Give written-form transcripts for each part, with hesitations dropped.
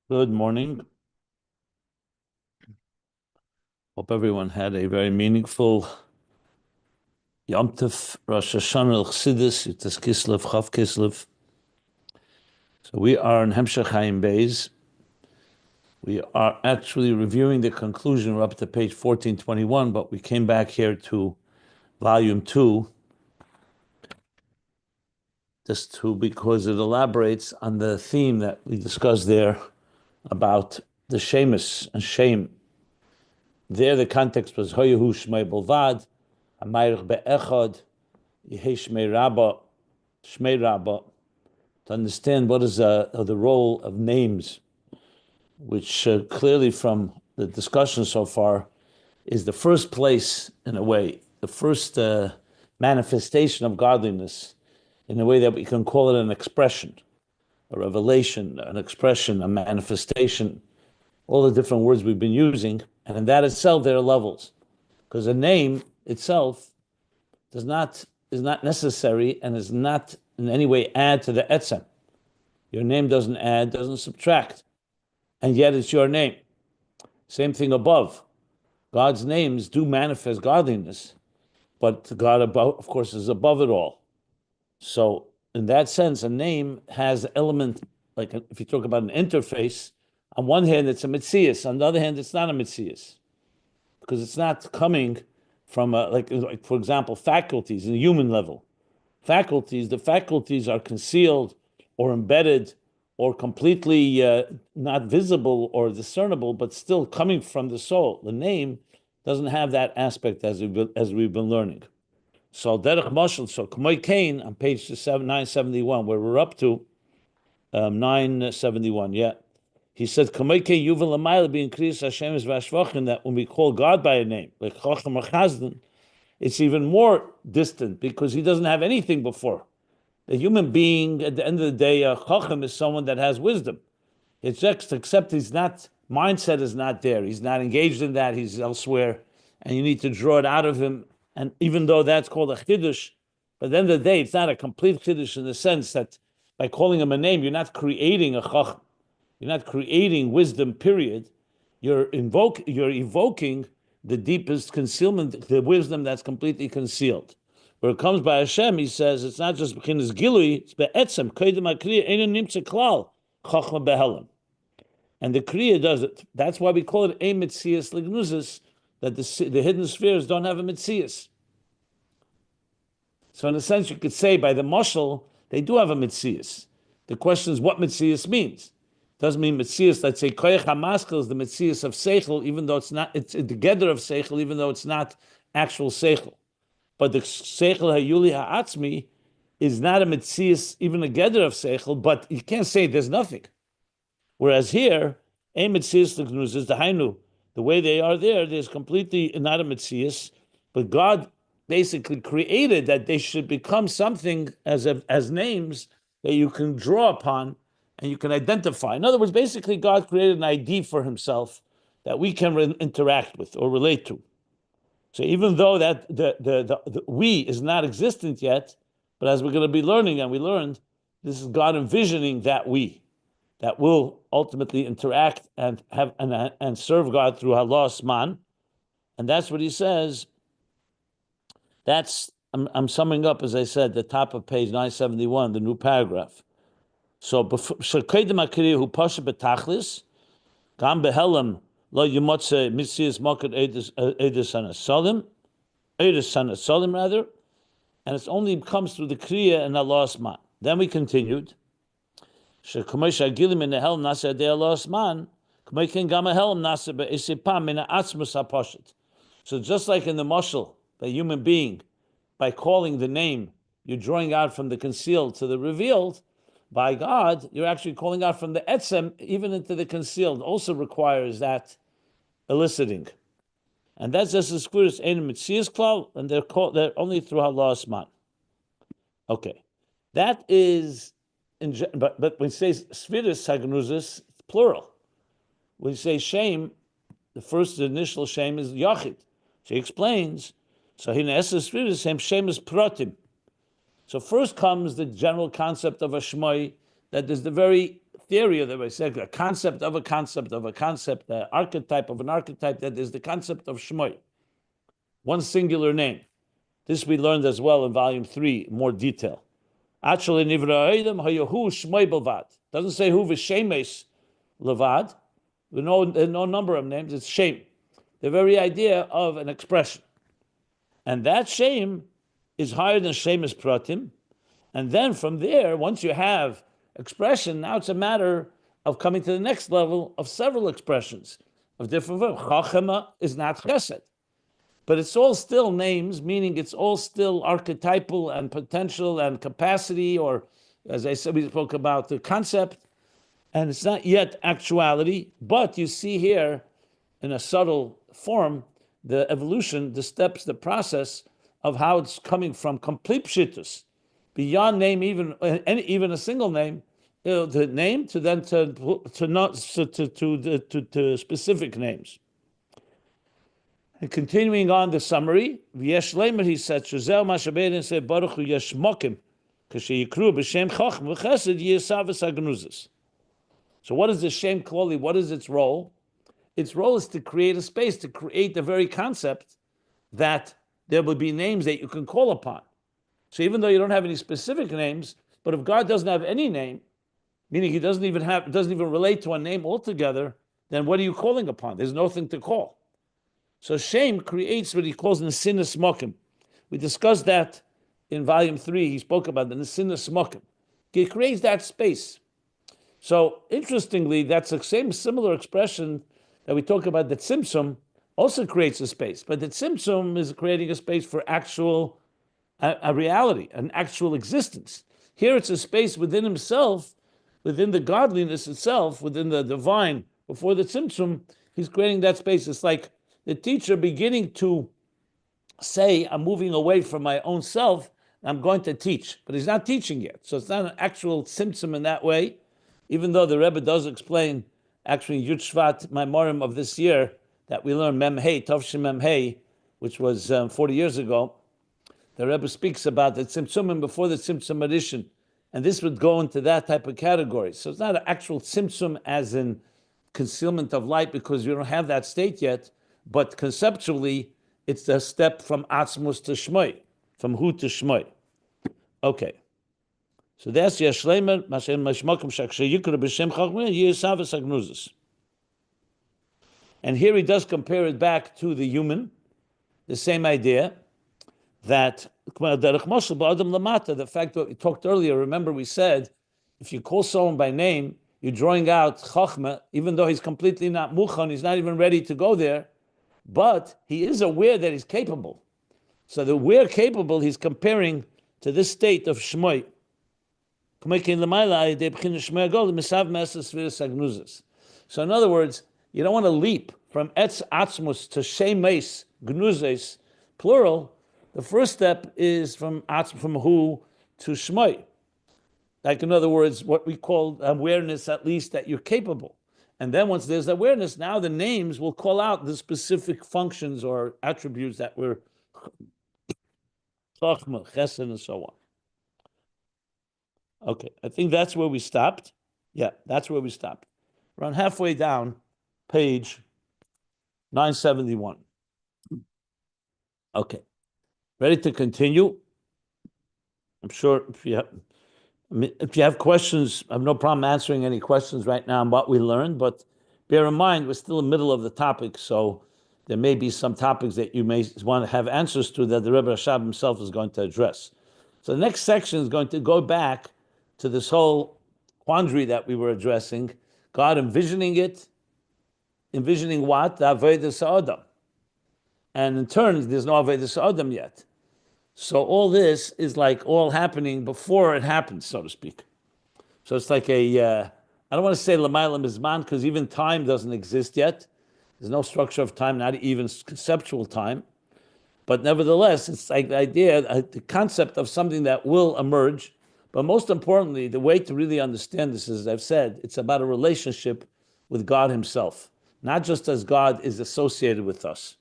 Good morning. Hope everyone had a very meaningful Yom Tov, Rosh Hashanah, Chassidus, Yitzhak Kislev, Chav Kislev. So we are in Hemshech Ayin Beis. We are actually reviewing the conclusion. We're up to page 1421, but we came back here to volume 2 because it elaborates on the theme that we discussed there about the shemus and shame. There the context was Hoyehu Shmei Bolvad, Amayich Be'echad, Shmei Rabba, to understand what is the role of names, which clearly from the discussion so far is the first place, in a way, the first manifestation of godliness, in a way that we can call it an expression, a revelation, an expression, a manifestation, all the different words we've been using. And in that itself, there are levels, because a name itself is not necessary and is not in any way add to the etzem. Your name doesn't add, doesn't subtract, and yet it's your name. Same thing above. God's names do manifest godliness, but God above, of course, is above it all. So in that sense, a name has an element, like if you talk about an interface, on one hand it's a mitzias, on the other hand it's not a mitzias, because it's not coming from like for example, faculties in the human level. The faculties are concealed or embedded or completely not visible or discernible, but still coming from the soul. The name doesn't have that aspect as we've been learning. So derech mashal, so K'moy Kain on page 971, where we're up to 971. Yeah, he said K'moy Kain yuvel l'mayla be increased Hashem's v'ashvachin, that when we call God by a name like Chacham or Chazdan, it's even more distant because he doesn't have anything before. The human being, at the end of the day, a chacham is someone that has wisdom. It's just, except he's not, mindset is not there. He's not engaged in that. He's elsewhere, and you need to draw it out of him. And even though that's called a chiddush, but at the end of the day, it's not a complete chiddush in the sense that by calling him a name, you're not creating a chacham. You're not creating wisdom, period. You're evoking the deepest concealment, the wisdom that's completely concealed. Where it comes by Hashem, he says it's not just b'chinas gilui, it's be'etzem koydem hakriya einu nimtza klal chachma behelam, and the kriya does it. That's why we call it a mitzias lignuzis, that the hidden spheres don't have a mitzias. So in a sense, you could say by the mashal they do have a mitzias. The question is what mitzias means. Doesn't mean mitzias. Let's say koyach hamaskal is the mitzias of seichel, even though it's not. It's the gather of seichel, even though it's not actual seichel. But the seichel hayuli ha'atzmi is not a mitzias, even a gather of seichel. But you can't say there's nothing. Whereas here, a mitzias l'gnuz is the hainu. The way they are there's completely not a mitzias, but God basically created that they should become something as names that you can draw upon and you can identify. In other words, basically, God created an ID for Himself that we can interact with or relate to. So even though that the we is not existent yet, but as we're going to be learning, and we learned, this is God envisioning that we that will ultimately interact and have and serve God through halas man, and that's what He says. That's I'm summing up, as I said, the top of page 971, the new paragraph. So shekaydim akiri hu pasha betachlis gam behelam lo yimotze mitzias moket edus salim rather, and it only comes through the kriya and halas man. Then we continued. Shekomesh agilim in the helm nasa de halas man, k'meikin gam helm nasa be'isipam min ha'atzmus ha'poshet. So just like in the mashal, the human being, by calling the name, you're drawing out from the concealed to the revealed. By God, you're actually calling out from the etzem even into the concealed. Also requires that eliciting, and that's just as clear as ein mitzias klal, and they're only through halas man. Okay, that is, but when you say sfiris hagnuzis, it's plural. When you say shame, the initial shame is yachid. She explains. So he nesses sfiris him shame is pratim. So first comes the general concept of a shmoi, that there's the very theory of the said a concept of a concept of a concept, the archetype of an archetype, that is the concept of Shmoy, one singular name. This we learned as well in volume 3, more detail. Actually, Nivra Hayahu Shmoy Belvad. Doesn't say who v'shemes levad. There are no number of names. It's Shem, the very idea of an expression, and that Shem is higher than Shemes Pratim. And then from there, once you have expression, now it's a matter of coming to the next level of several expressions of different verbs. Chachema is not Chesed, but it's all still names, meaning it's all still archetypal and potential and capacity, or as I said, we spoke about the concept, and it's not yet actuality, but you see here in a subtle form the evolution, the steps, the process of how it's coming from complete pshitus, beyond name, even a single name, the name to then to specific names. And continuing on the summary, V'yesh leimer, he said, Shazel Mashabein said, Baruch Hu yesh mokim, k'sheyikru b'shem chacham v'chesed yisav v'sagnuzes. So what is the Shem Kloli? What is its role? Its role is to create a space, to create the very concept that there will be names that you can call upon. So even though you don't have any specific names, but if God doesn't have any name, meaning he doesn't even relate to a name altogether, then what are you calling upon? There's nothing to call. So Shem creates what he calls Nesinas Mokim. We discussed that in volume 3. He spoke about the Nesinas Mokim. He creates that space. So interestingly, that's the same similar expression that we talk about, that Tzimtzum also creates a space. But the Tzimtzum is creating a space for actual a reality, an actual existence. Here it's a space within himself, within the godliness itself, within the divine. Before the Tzimtzum, he's creating that space. It's like the teacher beginning to say, I'm moving away from my own self, and I'm going to teach. But he's not teaching yet. So it's not an actual Tzimtzum in that way, even though the Rebbe does explain, actually, Yud Shvat Maimorim of this year, that we learned Mem Hey, Tovshim Mem Hey, which was 40 years ago. The Rebbe speaks about the Tzimtzumim before the Tzimtzum addition, and this would go into that type of category. So it's not an actual Tzimtzum as in concealment of light, because you don't have that state yet, but conceptually, it's the step from Atzmus to Shmoy, from Hu to Shmoy. Okay. So that's Yashleimer, Mashem Mashmokim Shakshayikra B'Shem Chachmeh, Yisavas Agnuzes. And here he does compare it back to the human, the same idea, that the fact that we talked earlier, remember we said, if you call someone by name, you're drawing out Chachmeh, even though he's completely not Mukhan, he's not even ready to go there, but he is aware that he's capable. So the we're capable, he's comparing to this state of Shmoy. So in other words, you don't want to leap from Etz Atzmus to Shemes Gnuzes, plural. The first step is from Hu to Shmoy. Like, in other words, what we call awareness, at least, that you're capable. And then once there's awareness, now the names will call out the specific functions or attributes that we're Chachma, Chesed, and so on. Okay, I think that's where we stopped. Yeah, that's where we stopped. Around halfway down, page 971. Okay, ready to continue? I'm sure if you have questions, I have no problem answering any questions right now on what we learned, but bear in mind, we're still in the middle of the topic, so there may be some topics that you may want to have answers to that the Rebbe Rashab himself is going to address. So the next section is going to go back to this whole quandary that we were addressing, God envisioning it, envisioning what? The Avodah Sa'adam. And in turn, there's no Avodah Sa'adam yet. So all this is like all happening before it happens, so to speak. So it's like I don't want to say L'mayla Mizman, because even time doesn't exist yet. There's no structure of time, not even conceptual time. But nevertheless, it's like the idea, the concept of something that will emerge. But most importantly, the way to really understand this is, as I've said, it's about a relationship with God himself. Not just as God is associated with us,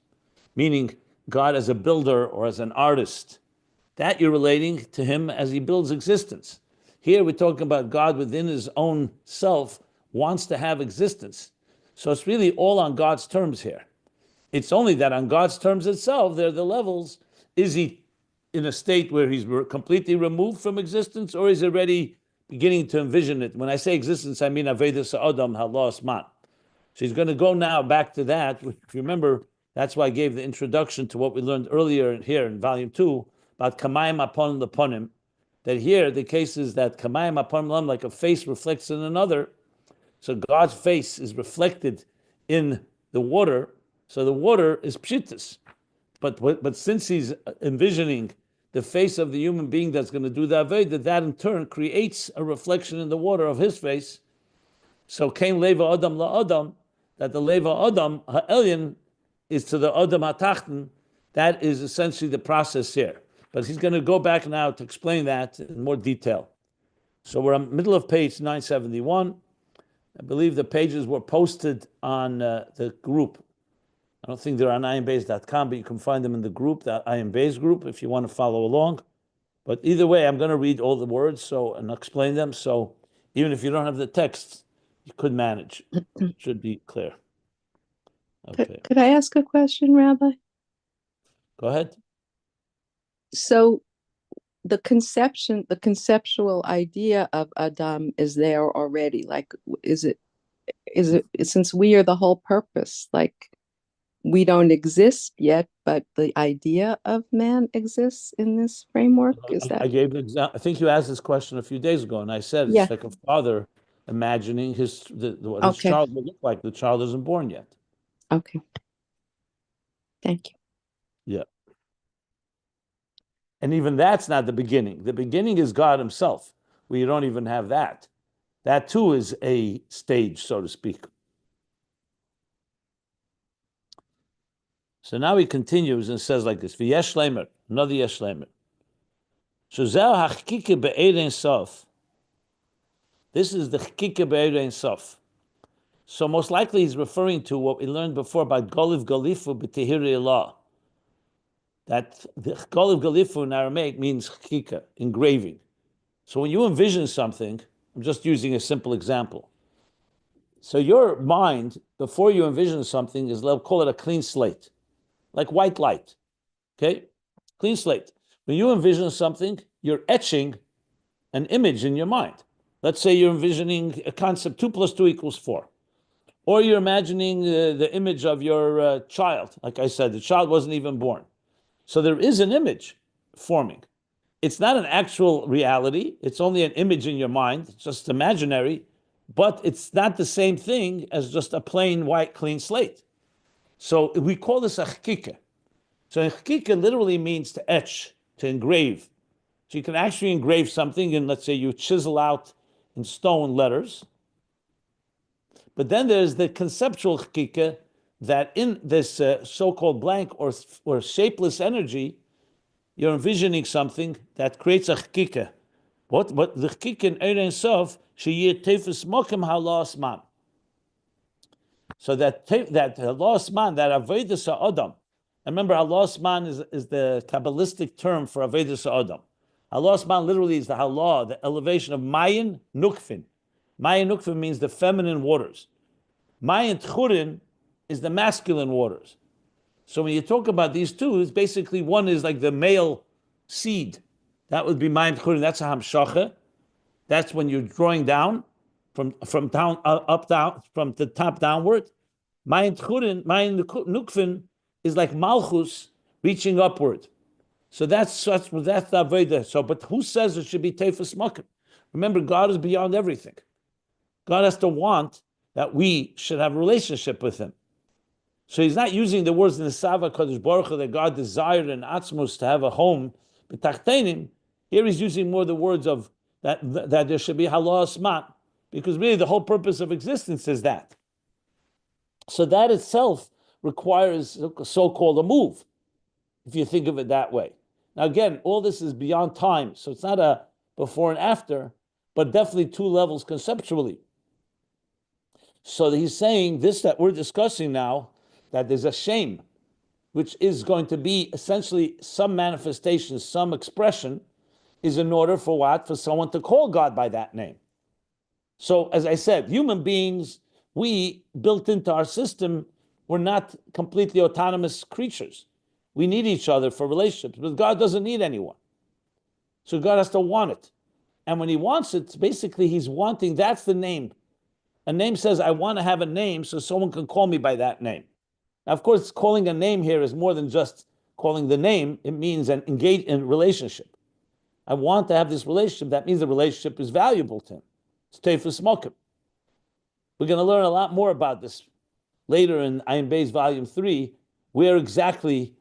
meaning God as a builder or as an artist. That you're relating to him as he builds existence. Here we're talking about God within his own self wants to have existence. So it's really all on God's terms here. It's only that on God's terms itself, there are the levels. Is he in a state where he's completely removed from existence, or is he already beginning to envision it? When I say existence, I mean Avodah Sa'adam Halas Man. So he's going to go now back to that. If you remember, that's why I gave the introduction to what we learned earlier here in volume 2 about Kamayim Upon the Ponim. That here the case is that Kamayim Upon Lam, like a face reflects in another. So God's face is reflected in the water. So the water is pshitis. But since he's envisioning the face of the human being that's going to do the Avodah, that in turn creates a reflection in the water of his face. So Kain Leva Adam La Adam, that the Leva Adam Ha'elyon is to the Adam HaTachten. That is essentially the process here. But he's going to go back now to explain that in more detail. So we're in the middle of page 971. I believe the pages were posted on the group. I don't think they're on ayinbeis.com, but you can find them in the group, that Ayin Beis group, if you want to follow along. But either way, I'm going to read all the words and explain them. So even if you don't have the text, you could manage. It should be clear. Okay. Could I ask a question, Rabbi? Go ahead. So the conceptual idea of Adam is there already. Like, is it since we are the whole purpose, like we don't exist yet, but the idea of man exists in this framework? Is that? I gave an example. I think you asked this question a few days ago, and I said it's like a father imagining what his child will look like. The child isn't born yet. Okay. Thank you. Yeah. And even that's not the beginning. The beginning is God himself. We don't even have that. That too is a stage, so to speak. So now he continues and says like this: V'yesh lemer, another yesh lemer. Shozeh hachkike be'ed ein sof. This is the chkike be'ed ein sof. So most likely he's referring to what we learned before about Golif Golifu b'tehiri Allah. That the Golif Golifu in Aramaic means chkika, engraving. So when you envision something, I'm just using a simple example. So your mind, before you envision something, is, let's call it a clean slate, like white light, okay? Clean slate. When you envision something, you're etching an image in your mind. Let's say you're envisioning a concept, 2 + 2 = 4. Or you're imagining the image of your child. Like I said, the child wasn't even born. So there is an image forming. It's not an actual reality. It's only an image in your mind. It's just imaginary. But it's not the same thing as just a plain white, clean slate. So we call this a chkika. So chkika literally means to etch, to engrave. So you can actually engrave something, and let's say you chisel out in stone letters. But then there's the conceptual chkika, that in this so-called blank or shapeless energy, you're envisioning something that creates a chkika. What the chkika in Ein Sof sheyir tefus mokem halas man. So that halas man, that avodah sa'adam. Remember, halas man is the Kabbalistic term for avodah sa'adam. Halas man literally is the halah, the elevation of Mayin Nukfin. Mayin Nukfin means the feminine waters. Mayin Tchurin is the masculine waters. So when you talk about these two, it's basically one is like the male seed. That would be Mayin Tchurin. That's a hamshacha. That's when you're drawing down from down up down from the top downward. Mayin Tchurin, Mayin Nukfin is like Malchus reaching upward. So that's the Avodah. So, but who says it should be Tefus Makim? Remember, God is beyond everything. God has to want that we should have a relationship with Him. So He's not using the words in the Sava Kodesh Baruch Hu that God desired in Atzmos to have a home. B'tachtenim, here He's using more the words of that there should be halas man, because really the whole purpose of existence is that. So that itself requires so-called a move, if you think of it that way. Now again, all this is beyond time, so it's not a before and after, but definitely 2 levels conceptually. So he's saying this that we're discussing now, that there's a shame, which is going to be essentially some manifestation, some expression is in order for what? For someone to call God by that name. So, as I said, human beings, we built into our system, we're not completely autonomous creatures. We need each other for relationships, but God doesn't need anyone. So God has to want it. And when he wants it, basically he's wanting, that's the name. A name says, I want to have a name so someone can call me by that name. Now, of course, calling a name here is more than just calling the name. It means an engage in relationship. I want to have this relationship. That means the relationship is valuable to him. It's teifus mokim. We're going to learn a lot more about this later in Ayin Beis Volume 3, where exactly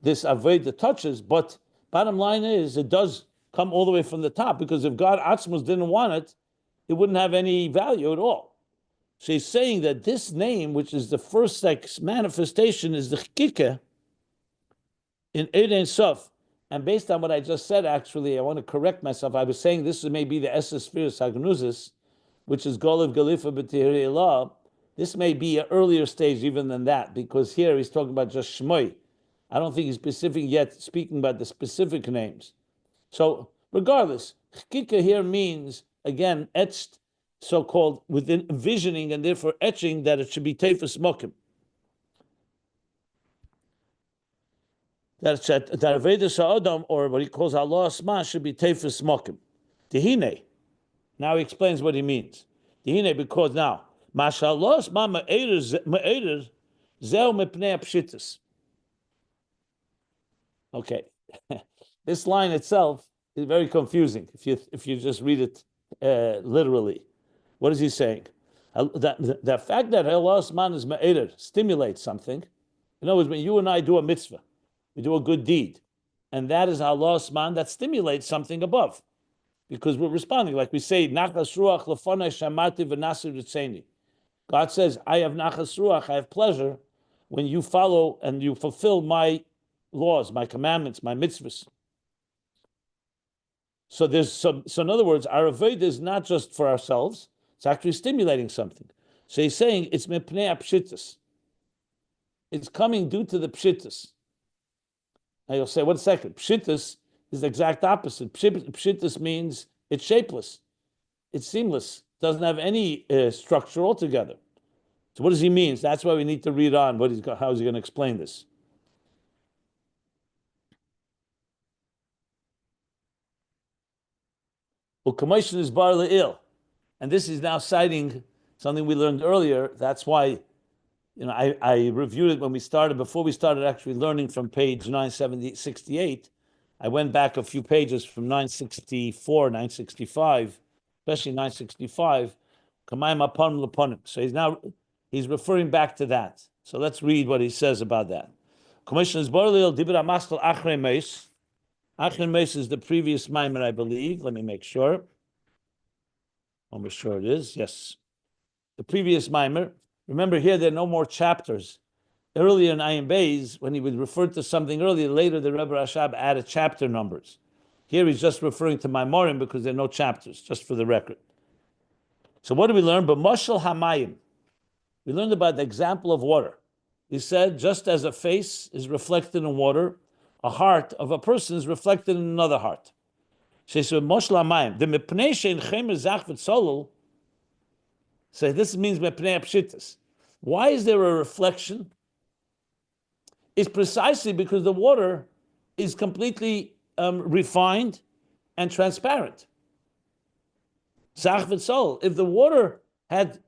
this Avodah touches. But bottom line is, it does come all the way from the top, because if God Atzmos didn't want it, it wouldn't have any value at all. So he's saying that this name, which is the first manifestation, is the chikike in Eid Ein Sof. And based on what I just said, actually, I want to correct myself. I was saying this may be the Esses Spheres Hagnuzis, which is Golif, Golifu, B'Tihirei Allah. This may be an earlier stage even than that, because here he's talking about just Shmoi. I don't think he's specific yet, speaking about the specific names. So regardless, chikike here means, again, etched, so-called, within envisioning and therefore etching that it should be teifus mokim. That Avodah Sa'adam, or what he calls Allah Asma, should be teifus mokim. Dehine. Now he explains what he means. Dehine, because now, Mashallah Asma me'eder zeu mepnei pshitus. Okay. This line itself is very confusing if you just read it literally. What is he saying? The fact that Allah Asman is ma'eder stimulates something. In other words, when you and I do a mitzvah, we do a good deed, and that is Allah Asman that stimulates something above, because we're responding. Like we say, Nachas Ruach lefonai shamarti v'nasir ritzeni. God says, I have Nachas Ruach, I have pleasure when you follow and you fulfill my laws, my commandments, my mitzvahs. So in other words, our avodah is not just for ourselves, it's actually stimulating something. So he's saying it's mepnei pshitus. It's coming due to the pshitus. Now you'll say, 1 second, pshitus is the exact opposite. Pshitus means it's shapeless, it's seamless, doesn't have any structure altogether. So what does he mean? That's why we need to read on. How is he going to explain this? U'kamoshin is bar le'il. And this is now citing something we learned earlier. That's why, I reviewed it when we started, before we started actually learning from page 968. I went back a few pages from 964, 965, especially 965. Kamayim aponim leponim. So he's referring back to that. So let's read what he says about that. Commission is bar le'il dibra maskel Ayin Beis. Ayin Beis is the previous mimer, I believe. Let me make sure. I'm sure it is. Yes. The previous mimer. Remember here, there are no more chapters. Earlier in Ayin Beis, when he would refer to something earlier, later the Rebbe Rashab added chapter numbers. Here he's just referring to Maimorim because there are no chapters, just for the record. So what do we learn? But Moshel Hamayim. We learned about the example of water. He said, just as a face is reflected in water, a heart of a person is reflected in another heart. So Moshel Hamayim. The Mepnei Shein Chemer Zach V'Tzolol. So this means Mepnei Pshitas. Why is there a reflection? It's precisely because the water is completely refined and transparent. Zach V'Tzolol. If the water had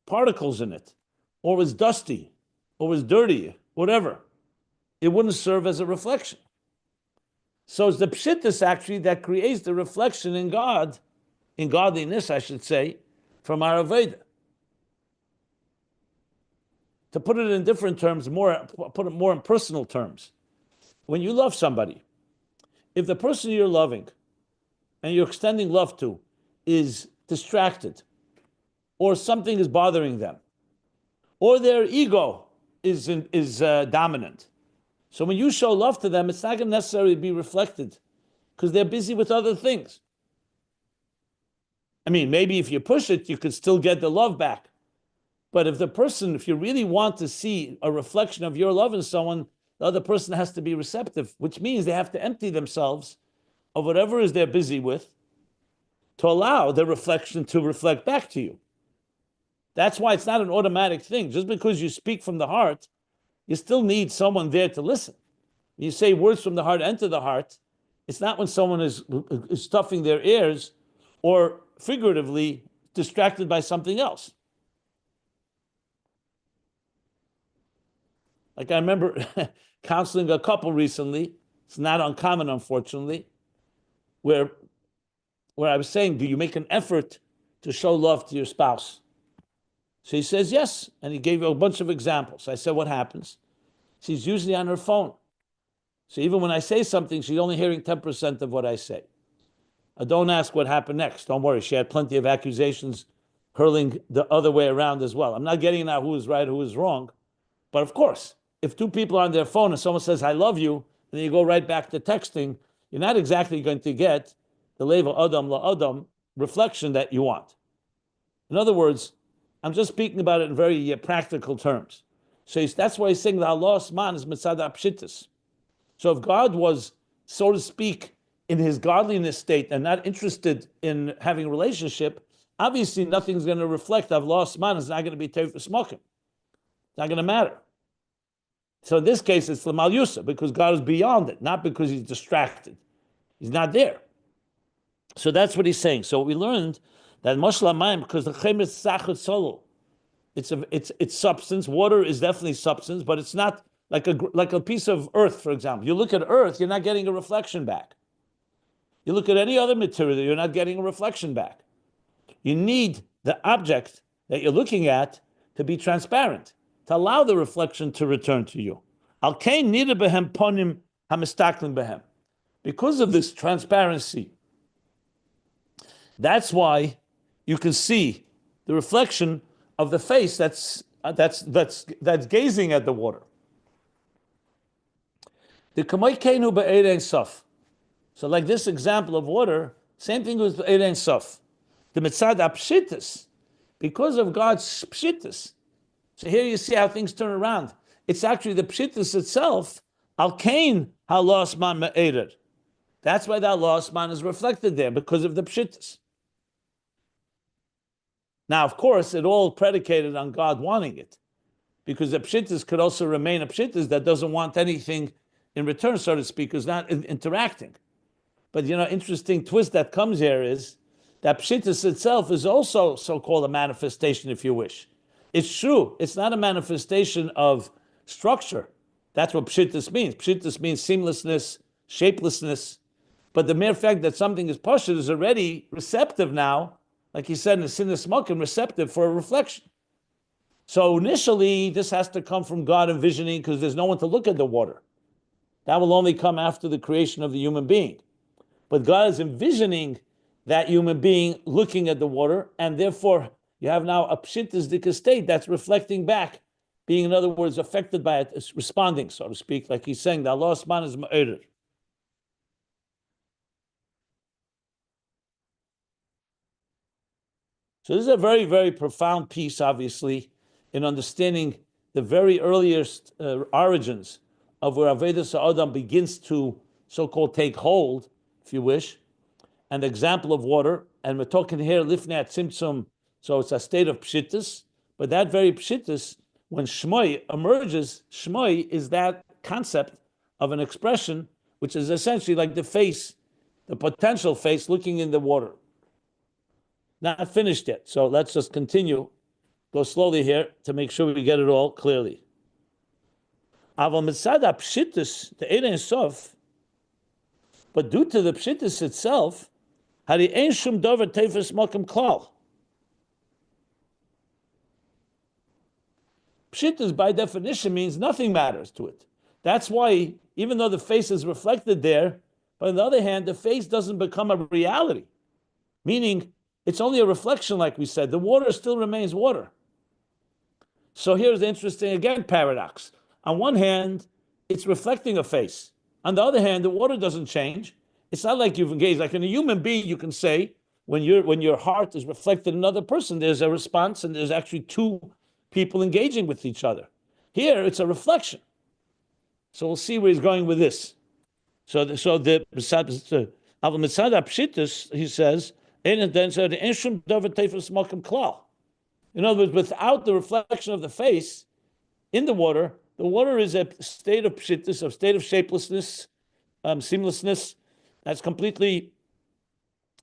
particles in it, or was dusty, or was dirty, whatever, it wouldn't serve as a reflection. So it's the pshittus actually that creates the reflection in God, in godliness, I should say, from our Avodah. To put it in different terms, put it more in personal terms. When you love somebody, if the person you're loving and you're extending love to is distracted, or something is bothering them, or their ego is dominant, so when you show love to them, it's not going to necessarily be reflected because they're busy with other things. I mean, maybe if you push it, you could still get the love back. But if you really want to see a reflection of your love in someone, the other person has to be receptive, which means they have to empty themselves of whatever is they're busy with to allow the reflection to reflect back to you. That's why it's not an automatic thing. Just because you speak from the heart, you still need someone there to listen. When you say words from the heart enter the heart, it's not when someone is stuffing their ears or figuratively distracted by something else. Like I remember counseling a couple recently. It's not uncommon, unfortunately, where I was saying, do you make an effort to show love to your spouse? So he says, yes. And he gave a bunch of examples. I said, what happens? She's usually on her phone. So even when I say something, she's only hearing 10% of what I say. Don't ask what happened next. Don't worry. She had plenty of accusations hurling the other way around as well. I'm not getting at who is right, who is wrong. But of course, if two people are on their phone and someone says, I love you, and then you go right back to texting, you're not exactly going to get the leva adam la adam reflection that you want. In other words, I'm just speaking about it in very practical terms. So that's why he's saying the Allah's man is mitzad apshitis. So if God was, so to speak, in his godliness state and not interested in having a relationship, obviously nothing's going to reflect Allah's man. It's not going to be teif smoking. It's not going to matter. So in this case, it's Lamal Yusa, because God is beyond it, not because he's distracted. He's not there. So that's what he's saying. So we learned that Moshla Mayim, because the Chem is Sachet Solo, it's substance. Water is definitely substance, but it's not like a piece of earth, for example. You look at earth, you're not getting a reflection back. You look at any other material, you're not getting a reflection back. You need the object that you're looking at to be transparent, to allow the reflection to return to you. Al kain nida behem ponim hamistaklin behem. Because of this transparency, that's why you can see the reflection of the face that's gazing at the water. The kamay keinu be'eid ein sof. So like this example of water, same thing with be'eid ein sof. The mitzad apshitis, because of God's pshitis. So here you see how things turn around. It's actually the pshitis itself, al kain halos man me'eder. That's why that lost man is reflected there, because of the pshitis. Now, of course, it all predicated on God wanting it, because the pshitis could also remain a pshitis that doesn't want anything in return, so to speak, is not interacting. But, interesting twist that comes here is that pshitis itself is also so-called a manifestation, if you wish. It's true. It's not a manifestation of structure. That's what pshitis means. Pshitis means seamlessness, shapelessness. But the mere fact that something is pashut is already receptive now, like he said in the Sinner Smoking, receptive for a reflection. So initially, this has to come from God envisioning, because there's no one to look at the water. That will only come after the creation of the human being. But God is envisioning that human being looking at the water, and therefore you have now a pshitisdika state that's reflecting back, being, in other words, affected by it, responding, so to speak, like he's saying, that Allah's man is ma'eder. So this is a very, very profound piece, obviously, in understanding the very earliest origins of where Avodah Sa'adam begins to so-called take hold, if you wish, and the example of water. And we're talking here, Lifnei Tzimtzum, so it's a state of pshitis, but that very pshitis, when Shmoi emerges, Shmoi is that concept of an expression, which is essentially like the face, the potential face looking in the water. Not finished yet, so let's just continue. Go slowly here to make sure we get it all clearly. Aval mitzad pshitus the ein sof, but due to the pshitus itself, hari ein shum dover tefes makom klal. Pshitus by definition means nothing matters to it. That's why, even though the face is reflected there, but on the other hand, the face doesn't become a reality. Meaning, it's only a reflection, like we said. The water still remains water. So here's the interesting, again, paradox. On one hand, it's reflecting a face. On the other hand, the water doesn't change. It's not like you've engaged. Like in a human being, you can say, when your heart is reflected in another person, there's a response, and there's actually two people engaging with each other. Here, it's a reflection. So we'll see where he's going with this. So the Aber mitzad apshitus, he says, in other words, without the reflection of the face in the water is a state of pshittus, a state of shapelessness, seamlessness. That's completely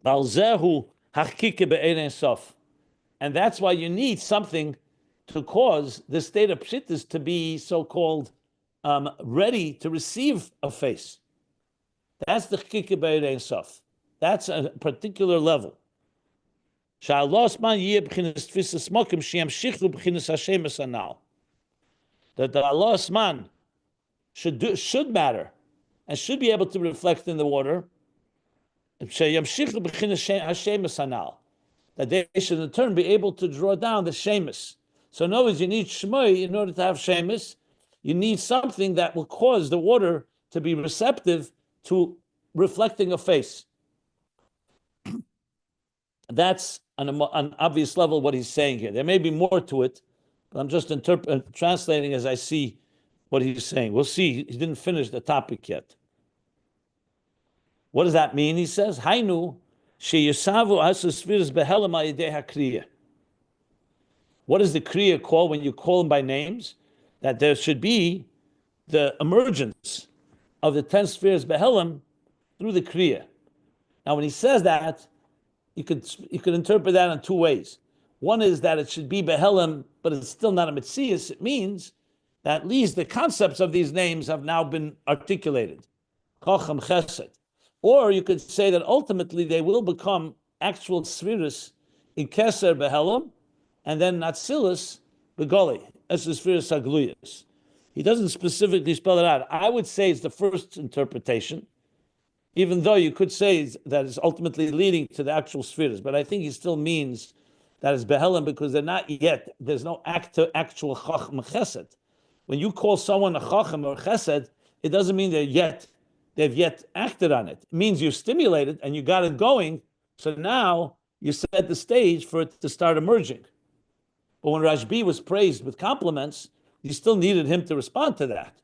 balzehu hachkike be'ein sof. And that's why you need something to cause the state of pshittus to be so-called ready to receive a face. That's the chkike be'ein sof. That's a particular level. That the Allah man should matter and should be able to reflect in the water. That they should in turn be able to draw down the shemus. So in other words, you need shmoi in order to have shemus. You need something that will cause the water to be receptive to reflecting a face. That's an obvious level what he's saying here. There may be more to it, but I'm just translating as I see what he's saying. We'll see. He didn't finish the topic yet. What does that mean? He says, Hainu sheyisavu asasviras behelam ayidei hakriya. What is the kriya called when you call them by names? That there should be the emergence of the 10 spheres behelam through the kriya. Now, when he says that, you could interpret that in two ways. One is that it should be behelim, but it's still not a mitzias. It means that at least the concepts of these names have now been articulated. Chacham chesed. Or you could say that ultimately they will become actual spheres in keser behelim, and then natzilus begoli, as the spheres hagluyas. He doesn't specifically spell it out. I would say it's the first interpretation, even though you could say that it's ultimately leading to the actual spheres. But I think he still means that it's behelim because they're not yet, there's no actual chacham chesed. When you call someone a chacham or chesed, it doesn't mean they've yet acted on it. It means you stimulated and you got it going, so now you set the stage for it to start emerging. But when Rashbi was praised with compliments, you still needed him to respond to that.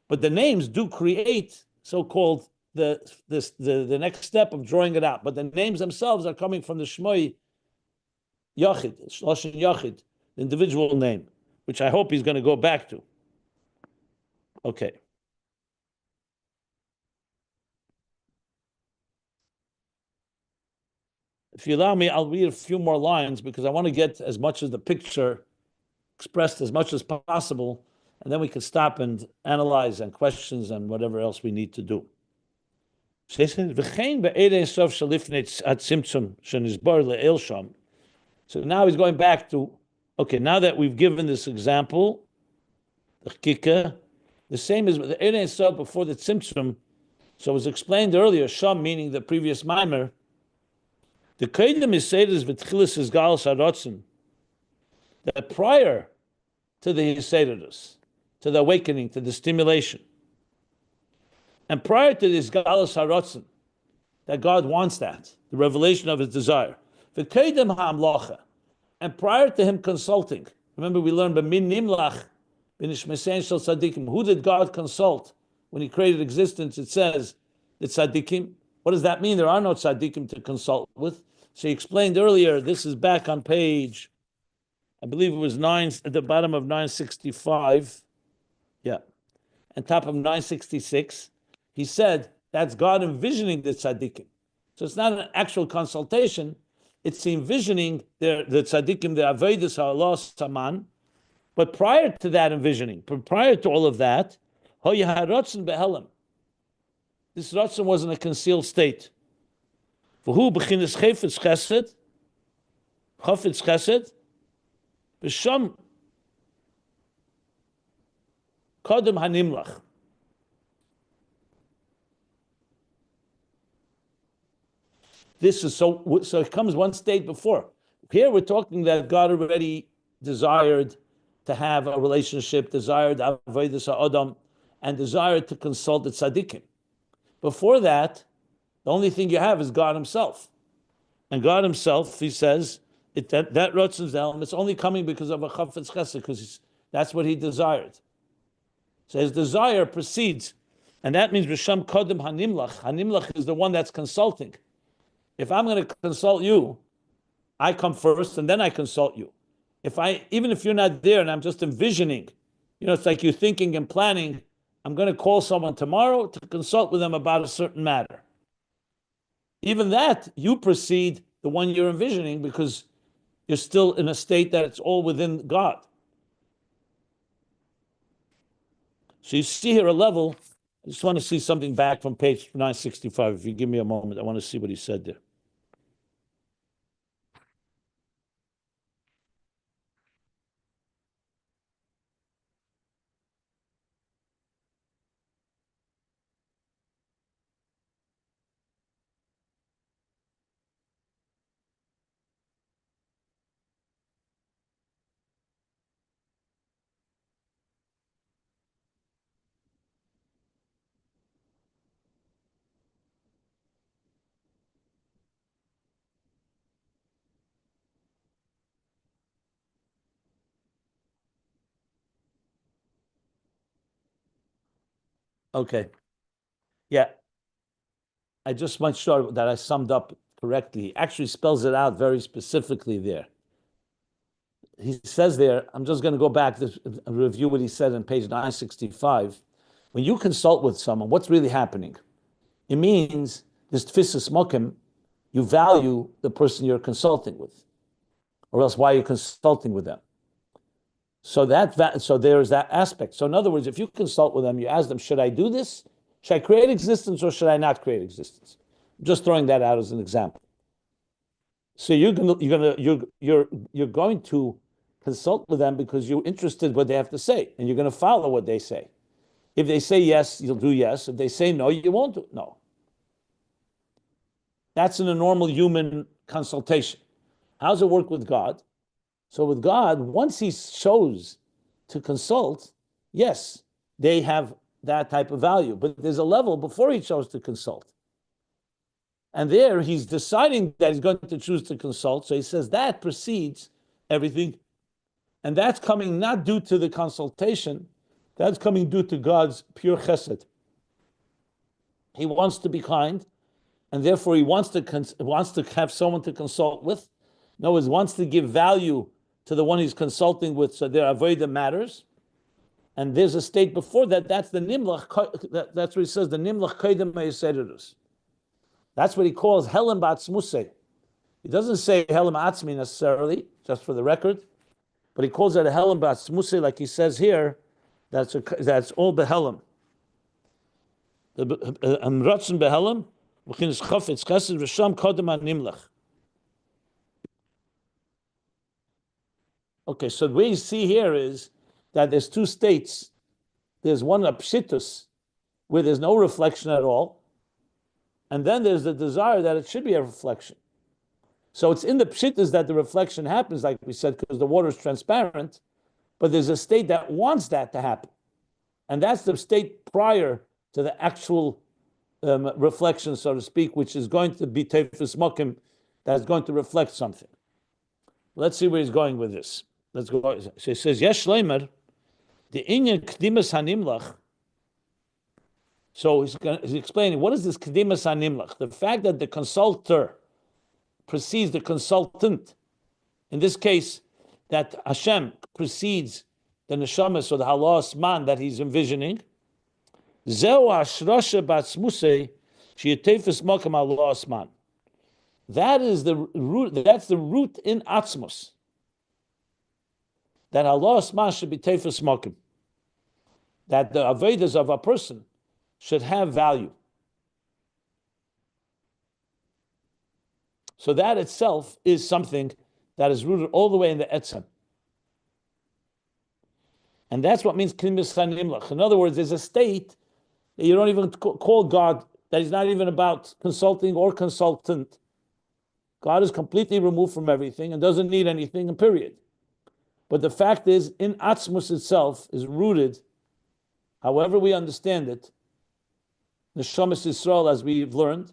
But the names do create so-called the next step of drawing it out. But the names themselves are coming from the Shmoi Yachid, Shloshin Yachid, the individual name, which I hope he's going to go back to. Okay. If you allow me, I'll read a few more lines because I want to get as much of the picture expressed as much as possible, and then we can stop and analyze and questions and whatever else we need to do. So now he's going back to, okay, now that we've given this example, the same as with the Erein Sof before the Tzimtzum, so it was explained earlier, Sham meaning the previous mimer, the Kedem is said as v'tchilas is galas harotzen, that prior to the Hisedus, to the awakening, to the stimulation, and prior to this galas harotzen, that God wants that, the revelation of His desire, v'kedem ha'amlacha, and prior to Him consulting, remember we learned b'min nimlach b'nishmesein shel tzadikim. Who did God consult when He created existence? It says the tzadikim. What does that mean? There are no tzaddikim to consult with. So he explained earlier, this is back on page, I believe it was 9, at the bottom of 965. Yeah. And top of 966. He said, that's God envisioning the tzaddikim. So it's not an actual consultation. It's the envisioning the tzaddikim, the Avodah, Allah, Saman. But prior to that envisioning, prior to all of that, Hoya harotzen behelim. This Ratzon was in a concealed state. For who beginnes Chofetz Chesed, b'sham kodem hanimlach. This is so it comes one state before. Here we're talking that God already desired to have a relationship, desired avodas ha'adam, and desired to consult the tzaddikim. Before that, the only thing you have is God Himself. And God Himself, He says, that Ratzon's element, it's only coming because of a Chofetz Chesed, because that's what He desired. So His desire precedes. And that means Risham Kodem Hanimlach. Hanimlach is the one that's consulting. If I'm going to consult you, I come first and then I consult you. Even if you're not there and I'm just envisioning, it's like you're thinking and planning, I'm going to call someone tomorrow to consult with them about a certain matter. Even that, you precede the one you're envisioning because you're still in a state that it's all within God. So you see here a level. I just want to see something back from page 965. If you give me a moment, I want to see what he said there. Okay. Yeah. I just want sure that I summed up correctly. He actually spells it out very specifically there. He says there, I'm just going to go back to review what he said on page 965. When you consult with someone, what's really happening? It means this tfisas mokim, you value the person you're consulting with, or else why are you consulting with them? So there's that aspect. So in other words, if you consult with them, you ask them, should I do this? Should I create existence or should I not create existence? I'm just throwing that out as an example. So you're going to consult with them because you're interested in what they have to say, and you're going to follow what they say. If they say yes, you'll do yes. If they say no, you won't do no. That's in a normal human consultation. How does it work with God? So with God, once he chose to consult, yes, they have that type of value. But there's a level before he chose to consult. And there he's deciding that he's going to choose to consult. So he says that precedes everything. And that's coming not due to the consultation, that's coming due to God's pure chesed. He wants to be kind, and therefore he wants to have someone to consult with. In other words, wants to give value to the one he's consulting with, so their avodah matters. And there's a state before that, that's the nimlach, that's what he says, the nimlach koydem me'yesederus. That's what he calls helam ba'atzmusei. He doesn't say helam atzmi necessarily, just for the record, but he calls it a helam ba'atzmusei, like he says here, that's all behelam. The amratzen behelam, v'chinas Chofetz Chesed v'sham kodem nimlach. Okay, so the way you see here is that there's two states. There's one a pshitus, where there's no reflection at all, and then there's the desire that it should be a reflection. So it's in the pshitus that the reflection happens, like we said, because the water is transparent, but there's a state that wants that to happen. And that's the state prior to the actual reflection, so to speak, which is going to be tefus mokim, that's going to reflect something. Let's see where he's going with this. Let's go. So he says, Yesh Leimer, the inyan kdimas hanimlach. So he's explaining, what is this kdimas hanimlach? The fact that the consulter precedes the consultant. In this case, that Hashem precedes the neshamas or the halas man that he's envisioning. Zeu ashrasha batzmusei sheyetefes makam halas man. That is the root. That's the root in atzmus. That halas man should be tefes makim. That the avodas of a person should have value. So that itself is something that is rooted all the way in the etzem. And that's what means knimis hanimlach. In other words, there's a state that you don't even call God, that is not even about consulting or consultant. God is completely removed from everything and doesn't need anything, and period. But the fact is, in Atzmus itself is rooted, however we understand it, Neshamas Yisrael, as we've learned,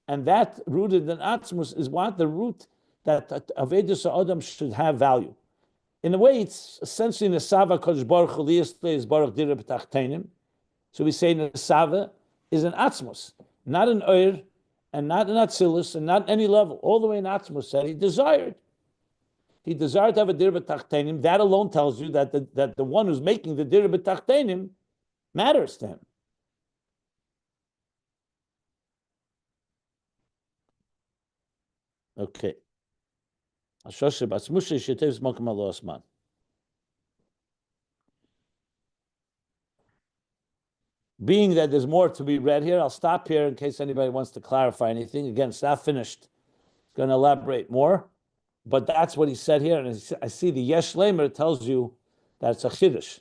and that rooted in Atzmus is what? The root that Avedus Adam should have value. In a way, it's essentially Nesava Kodesh Baruch Hu Liyas Leis Baruch Dira B'Tachtenim, So we say Nesava is an Atzmos, not an Oir, and not an Atzilus, and not any level. All the way in Atzmos said he desired. He desired to have a dir b'tachtenim. That alone tells you that the one who's making the dir b'tachtenim matters to him. Okay. Being that there's more to be read here, I'll stop here in case anybody wants to clarify anything. Again, it's not finished. It's going to elaborate more, but that's what he said here. And I see the Yesh Lamer tells you that it's a Chiddush.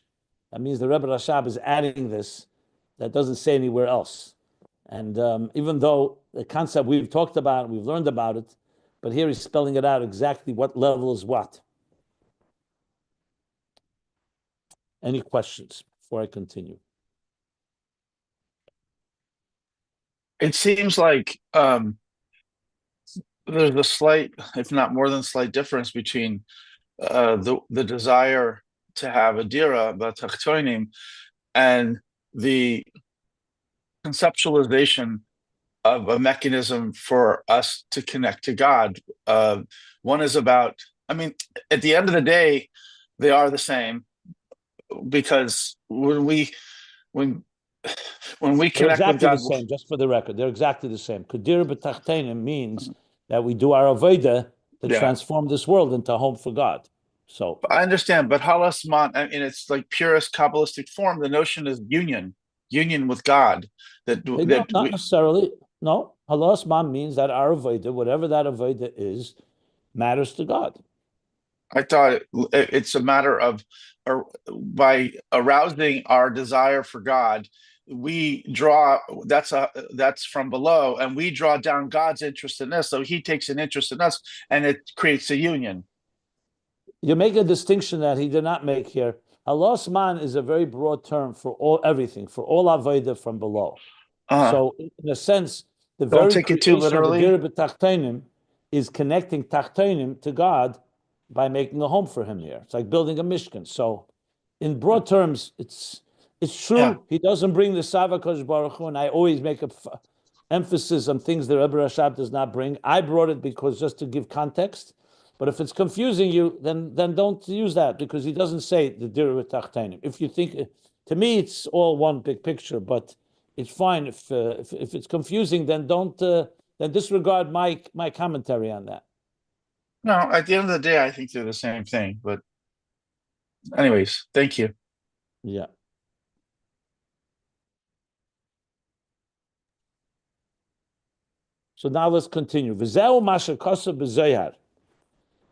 That means the Rebbe Rashab is adding this that doesn't say anywhere else. And even though the concept we've talked about, we've learned about it, but here he's spelling it out exactly what level is what. Any questions before I continue? It seems like there's a slight, if not more than slight, difference between the desire to have a dira, b'tachtonim, and the conceptualization of a mechanism for us to connect to God. One is about, I mean, at the end of the day, they are the same, because when we They're connect with exactly God, the same, just for the record. They're exactly the same. Kedir b'tachtenim means that we do our avodah to transform this world into a home for God. So I understand, but halasman, in its like purest Kabbalistic form, the notion is union with God. Not necessarily. No, halasman means that our avodah, whatever that avodah is, matters to God. I thought it's a matter of by arousing our desire for God, we draw, that's from below, and we draw down God's interest in us. So he takes an interest in us, and it creates a union. You make a distinction that he did not make here. Halasman is a very broad term for everything, for all avodah from below. So in a sense, the Don't very take it too literally. Is connecting tachtenim to God by making a home for him here. It's like building a mishkan. So in broad terms, it's true. Yeah. He doesn't bring the Sava Kodesh Baruch Hu, and I always make an emphasis on things that Rebbe Rashab does not bring. I brought it because just to give context. But if it's confusing you, then don't use that, because he doesn't say the Dira Tachtenim. If you think, to me, it's all one big picture, but it's fine. If it's confusing, then don't then disregard my commentary on that. No, at the end of the day, I think they're the same thing. But anyways, thank you. Yeah. So now let's continue. V'zeu masher kosav b'zoyar.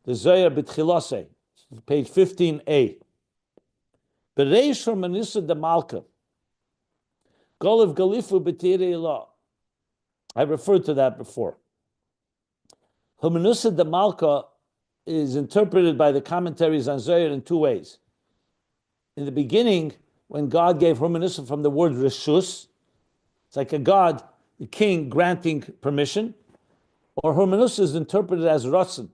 The Zohar b'tchilose, page 15a. Bereish Hurmonisa de Malka. Golif Golifu b'tirei law. I referred to that before. Hurmonisa de Malka is interpreted by the commentaries on Zohar in two ways. In the beginning, when God gave Hurmonisa from the word Reshus, it's like a God, the king, granting permission, or Hurmonisa is interpreted as Ratzon.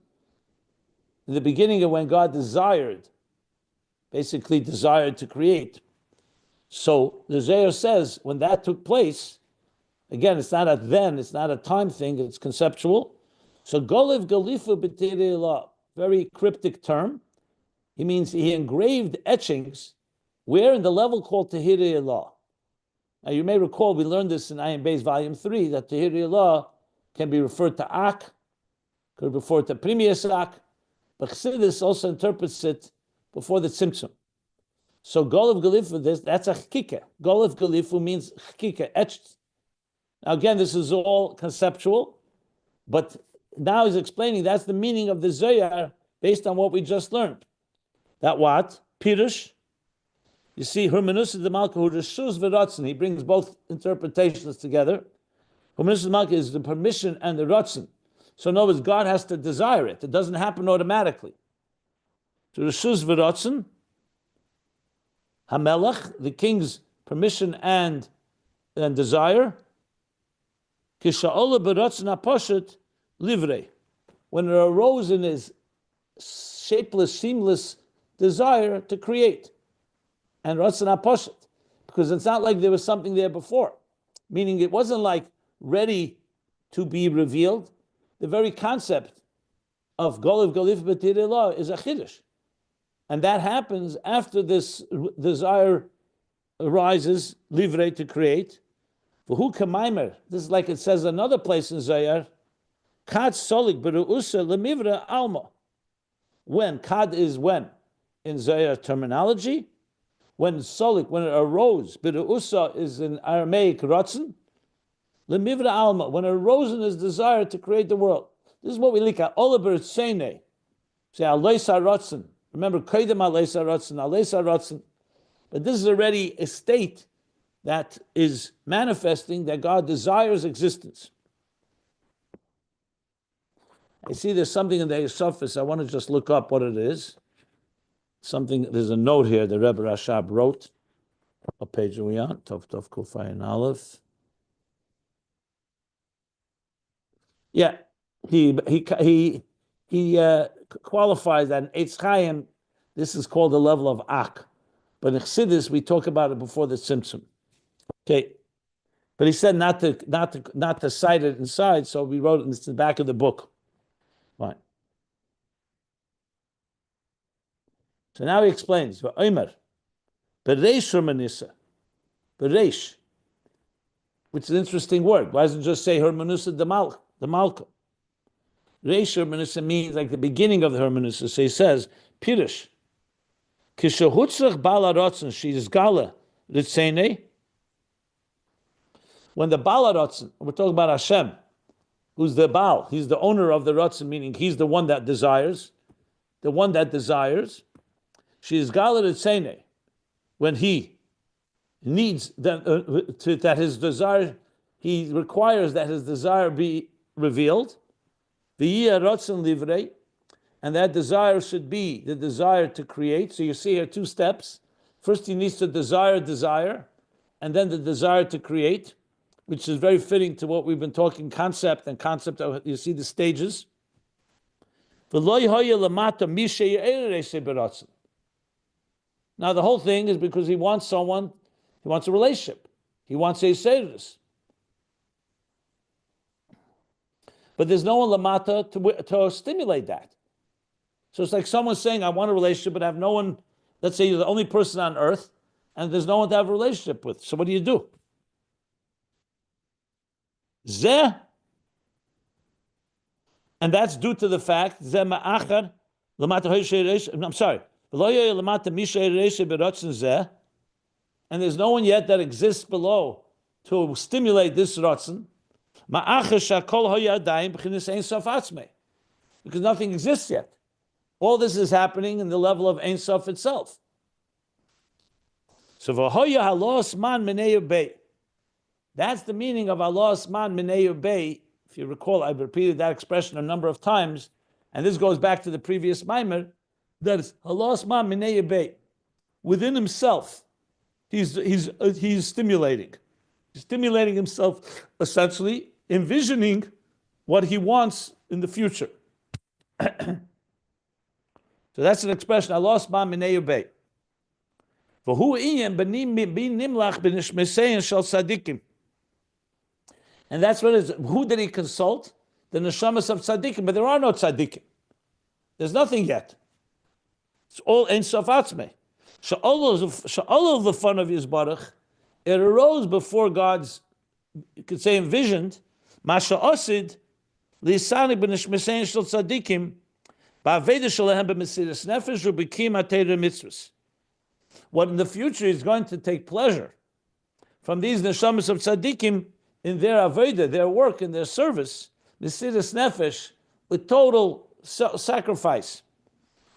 In the beginning of when God basically desired to create. So the Zohar says when that took place, again, it's not a time thing, it's conceptual. So Golif Golifu b'tirei law, very cryptic term. He means he engraved etchings where in the level called Tehirei law. Now you may recall we learned this in Ayin Beis volume 3 that Tehirei law can be referred to Ak, could be referred to Primius Ak, but Chassidus also interprets it before the Tzimtzum. So Golif Golifu, that's a chkika. Golif Golifu means chkika, etched. Now again, this is all conceptual, but now he's explaining that's the meaning of the Zohar based on what we just learned. That what? Pirush. You see, Hurmonisa de Malka, Reshus v'Ratzon, he brings both interpretations together. Hurmonisa de Malka is the permission and the Ratzon. So in other words, God has to desire it. It doesn't happen automatically. To Reshus v'Ratzon, Hamelach, the king's permission and desire. Kisha'ola b'Ratzon HaPoshet livrei. When it arose in his shapeless, seamless desire to create. And Ratzon HaPoshet. because it's not like there was something there before. Meaning it wasn't like ready to be revealed. The very concept of Golif, Golif b'tirei is a chiddush. And that happens after this desire arises, livrei, to create. V'hu kamaimer. This is like it says another place in Zayar. Kad solik beru'usa lemivra alma. When, kad is when, in Zayar terminology. When solik, when it arose, beru'usa is in Aramaic ratzon. Lemivra alma, when it arose in his desire to create the world. This is what we look at. Ola b'ritzeinei. Say, aleisa ratzon. Remember, koydem aleisa ratzon, aleisa ratzon. But this is already a state that is manifesting that God desires existence. I see there's something in the surface. I want to just look up what it is. There's a note here the Rebbe Rashab wrote. What page are we on? Tov Tov Kufay and Aleph. Yeah, he qualifies that in Eitz Chaim, this is called the level of Ak. But in Chassidus, we talk about it before the Tzimtzum. Okay, but he said not to cite it inside, so we wrote it in the back of the book. Fine. So now he explains. V'omer, bereish Hurmonisa, bereish, which is an interesting word. Why doesn't it just say Hurmonisa the Malka? Reish Hurmonisa means like the beginning of the Hurmonisa. So he says, Pirish, kishahutzach bala rotzen, she is gala ritzeinei. When the bala rotzen, we're talking about Hashem, who's the Baal, he's the owner of the rotzen, meaning he's the one that desires, she is gala ritzeinei, when he needs that his desire, he requires that his desire be revealed. V'yiyah rotzen livrei, and that desire should be the desire to create. So you see here two steps. First, he needs to desire, and then the desire to create, which is very fitting to what we've been talking, concept. You see the stages. Now the whole thing is because he wants a relationship. He wants a seirus. But there's no one lamata to stimulate that. So it's like someone saying, I want a relationship, but I have no one, let's say you're the only person on earth, and there's no one to have a relationship with. So what do? Zeh, and that's due to the fact, I'm sorry, and there's no one yet that exists below to stimulate this ratzon. Because nothing exists yet. All this is happening in the level of Ein Sof itself. So that's the meaning of Allah Asman Minei Bay. If you recall, I've repeated that expression a number of times, and this goes back to the previous Maimer, that is Allah Asman Minei Bay. Within himself, he's stimulating. He's stimulating himself, essentially, envisioning what he wants in the future. So that's an expression. Allah Asman Minei Bay. And that's what it is. Who did he consult? The neshamas of tzaddikim, but there are no tzaddikim. There's nothing yet. It's all Ein Sof Atzmei. All of the fun of Yisbarach, it arose before God's, you could say, envisioned, Masha Osid, Lisani b'nishmesein shel tzaddikim, ba'aveda shalehem b'mesiras nefesh u'b'kim ha'teira mitzvahs. What in the future is going to take pleasure from these neshamas of tzaddikim in their avodah, their work, in their service, mesiras nefesh, with total sacrifice,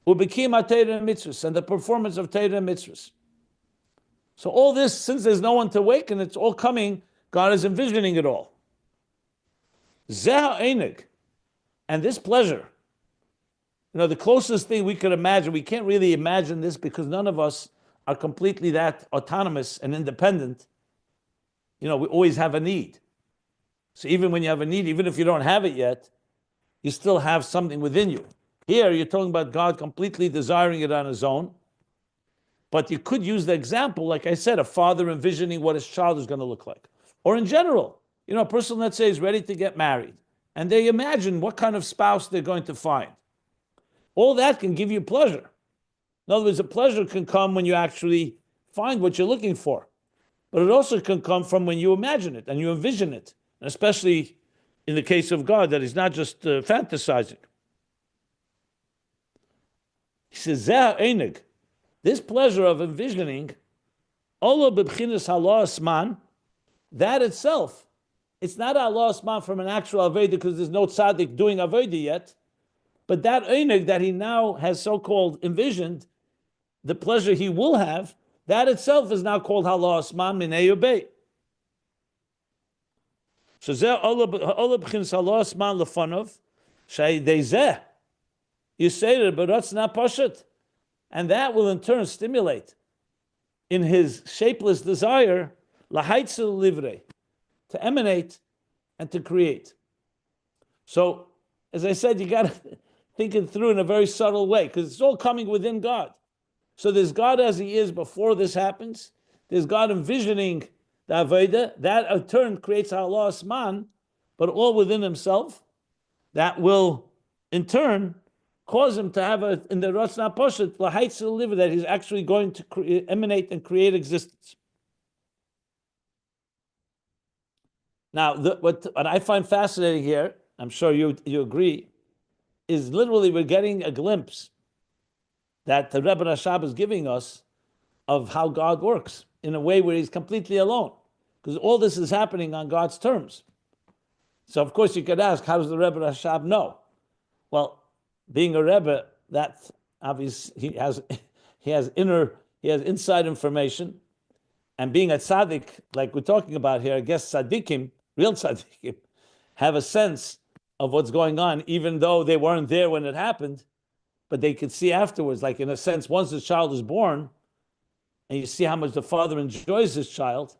u'b'kim ha'teira mitzvahs, and the performance of teira mitzvahs. So all this, since there's no one to awaken, it's all coming. God is envisioning it all. Zeh ha'enig, and this pleasure, the closest thing we could imagine, we can't really imagine this because none of us are completely that autonomous and independent. We always have a need. So even when you have a need, even if you don't have it yet, you still have something within you. Here, you're talking about God completely desiring it on his own. But you could use the example, like I said, a father envisioning what his child is going to look like. Or in general, a person, let's say, is ready to get married, and they imagine what kind of spouse they're going to find. All that can give you pleasure. In other words, the pleasure can come when you actually find what you're looking for. But it also can come from when you imagine it and you envision it, and especially in the case of God, that he's not just fantasizing. He says, Zeh einig, this pleasure of envisioning, Ola b'bchinas halah asman, that itself, it's not Allah asman from an actual Avodah because there's no tzaddik doing Avodah yet, but that einig that he now has so-called envisioned, the pleasure he will have, that itself is now called halah asman minei ubei. So zeh ola b'chinas halah asman lefanov, she'idei zeh, you say that, but that's not pashut. And that will in turn stimulate in his shapeless desire, lahaitzel livre, to emanate and to create. So, as I said, you got to think it through in a very subtle way, because it's all coming within God. So there's God as he is before this happens. There's God envisioning the Avodah. That in turn creates Allah Asman, but all within himself. That will, in turn, cause him to have in the Ratzna Poshet, Lahaitzel liver, that he's actually going to emanate and create existence. Now, what I find fascinating here, I'm sure you agree, is literally we're getting a glimpse that the Rebbe Rashab is giving us of how God works in a way where he's completely alone, because all this is happening on God's terms. So, of course, you could ask, how does the Rebbe Rashab know? Well, being a Rebbe, that obviously he has inside information, and being a tzaddik, like we're talking about here, I guess tzaddikim, real tzaddikim, have a sense of what's going on, even though they weren't there when it happened, but they could see afterwards. Like in a sense, once the child is born, and you see how much the father enjoys his child,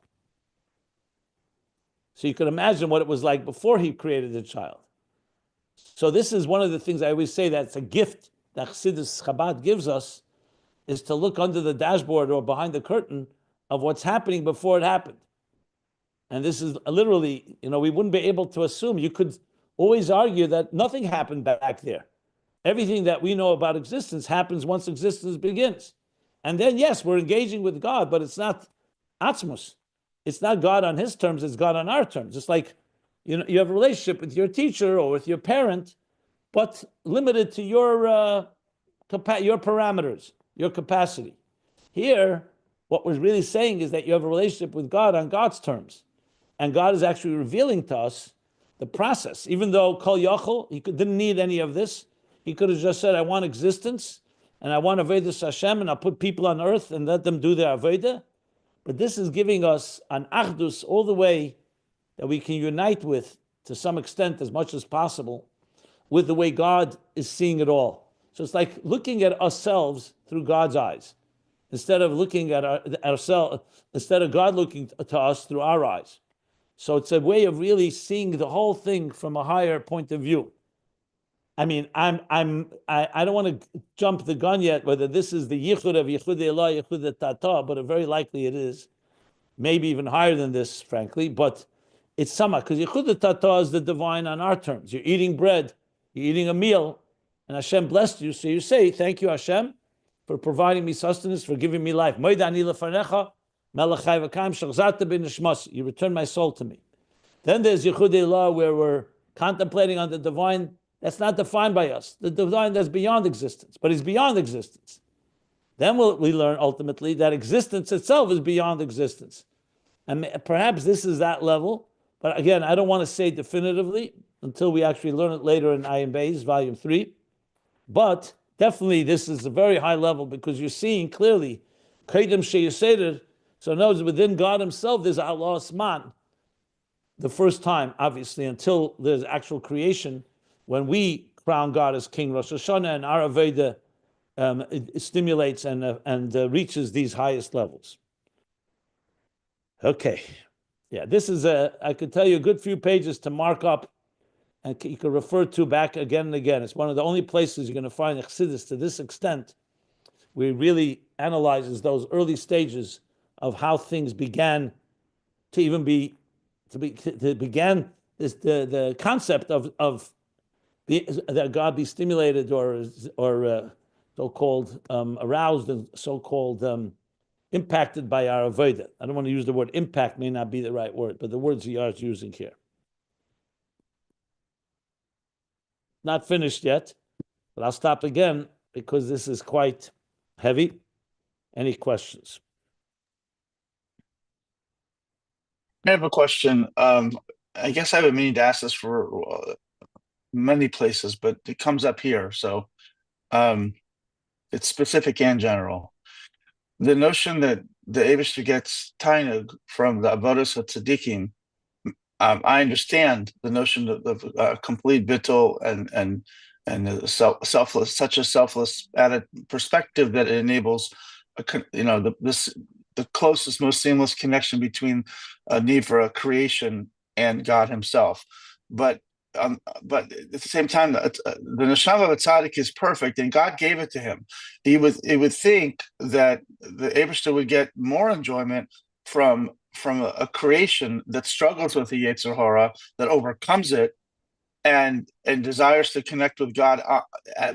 so you can imagine what it was like before he created the child. So this is one of the things I always say, that's a gift that Chassidus Chabad gives us, is to look under the dashboard or behind the curtain of what's happening before it happened. And this is literally, we wouldn't be able to assume. You could always argue that nothing happened back there. Everything that we know about existence happens once existence begins. And then, yes, we're engaging with God, but it's not Atzmus. It's not God on his terms, it's God on our terms. It's like, you have a relationship with your teacher or with your parent, but limited to your parameters, your capacity. Here, what we're really saying is that you have a relationship with God on God's terms. And God is actually revealing to us the process. Even though Kol Yachol, he didn't need any of this. He could have just said, I want existence, and I want Avodah Hashem, and I'll put people on earth and let them do their Avodah. But this is giving us an Achdus all the way that we can unite with, to some extent, as much as possible, with the way God is seeing it all. So it's like looking at ourselves through God's eyes, instead of looking at ourselves, instead of God looking to us through our eyes. So it's a way of really seeing the whole thing from a higher point of view. I mean, I don't want to jump the gun yet whether this is the Yichud of Yichud Elah, Yichud Tata, but very likely it is. Maybe even higher than this, frankly, but it's Sama, because Yichud Tata is the divine on our terms. You're eating bread, you're eating a meal, and Hashem blessed you, so you say, thank you, Hashem, for providing me sustenance, for giving me life. You return my soul to me. Then there's Yichud Elah, where we're contemplating on the divine. That's not defined by us. The divine that's beyond existence, but it's beyond existence. Then we learn ultimately that existence itself is beyond existence. And perhaps this is that level, but again, I don't want to say definitively until we actually learn it later in Ayin Beis, volume 3. But definitely this is a very high level, because you're seeing clearly, Kedem Sheyuseder, so in other words, within God himself, there's Allah Asman. The first time, obviously, until there's actual creation, when we crown God as King Rosh Hashanah, and our Avodah it stimulates and reaches these highest levels. Okay, yeah, this is I could tell you a good few pages to mark up, and you can refer to back again and again. It's one of the only places you're going to find Chassidus to this extent, where he really analyzes those early stages of how things began to even be began this the concept of that God be stimulated or so-called aroused and so-called impacted by our Avodah. I don't want to use the word impact, may not be the right word, but the words he is using here. Not finished yet, but I'll stop again because this is quite heavy. Any questions? I have a question. I guess I've been meaning to ask this for many places, but it comes up here. So it's specific and general. The notion that the Eibishter gets tainug from the Avodah Tzaddikim, I understand the notion of complete bittul and selfless, such a selfless added perspective that it enables, the closest, most seamless connection between a need for a creation and God Himself. But at the same time, the neshama of a tzaddik is perfect, and God gave it to him. He would think that the Eibishter would get more enjoyment from a creation that struggles with the Yetzer Hara, that overcomes it, and desires to connect with God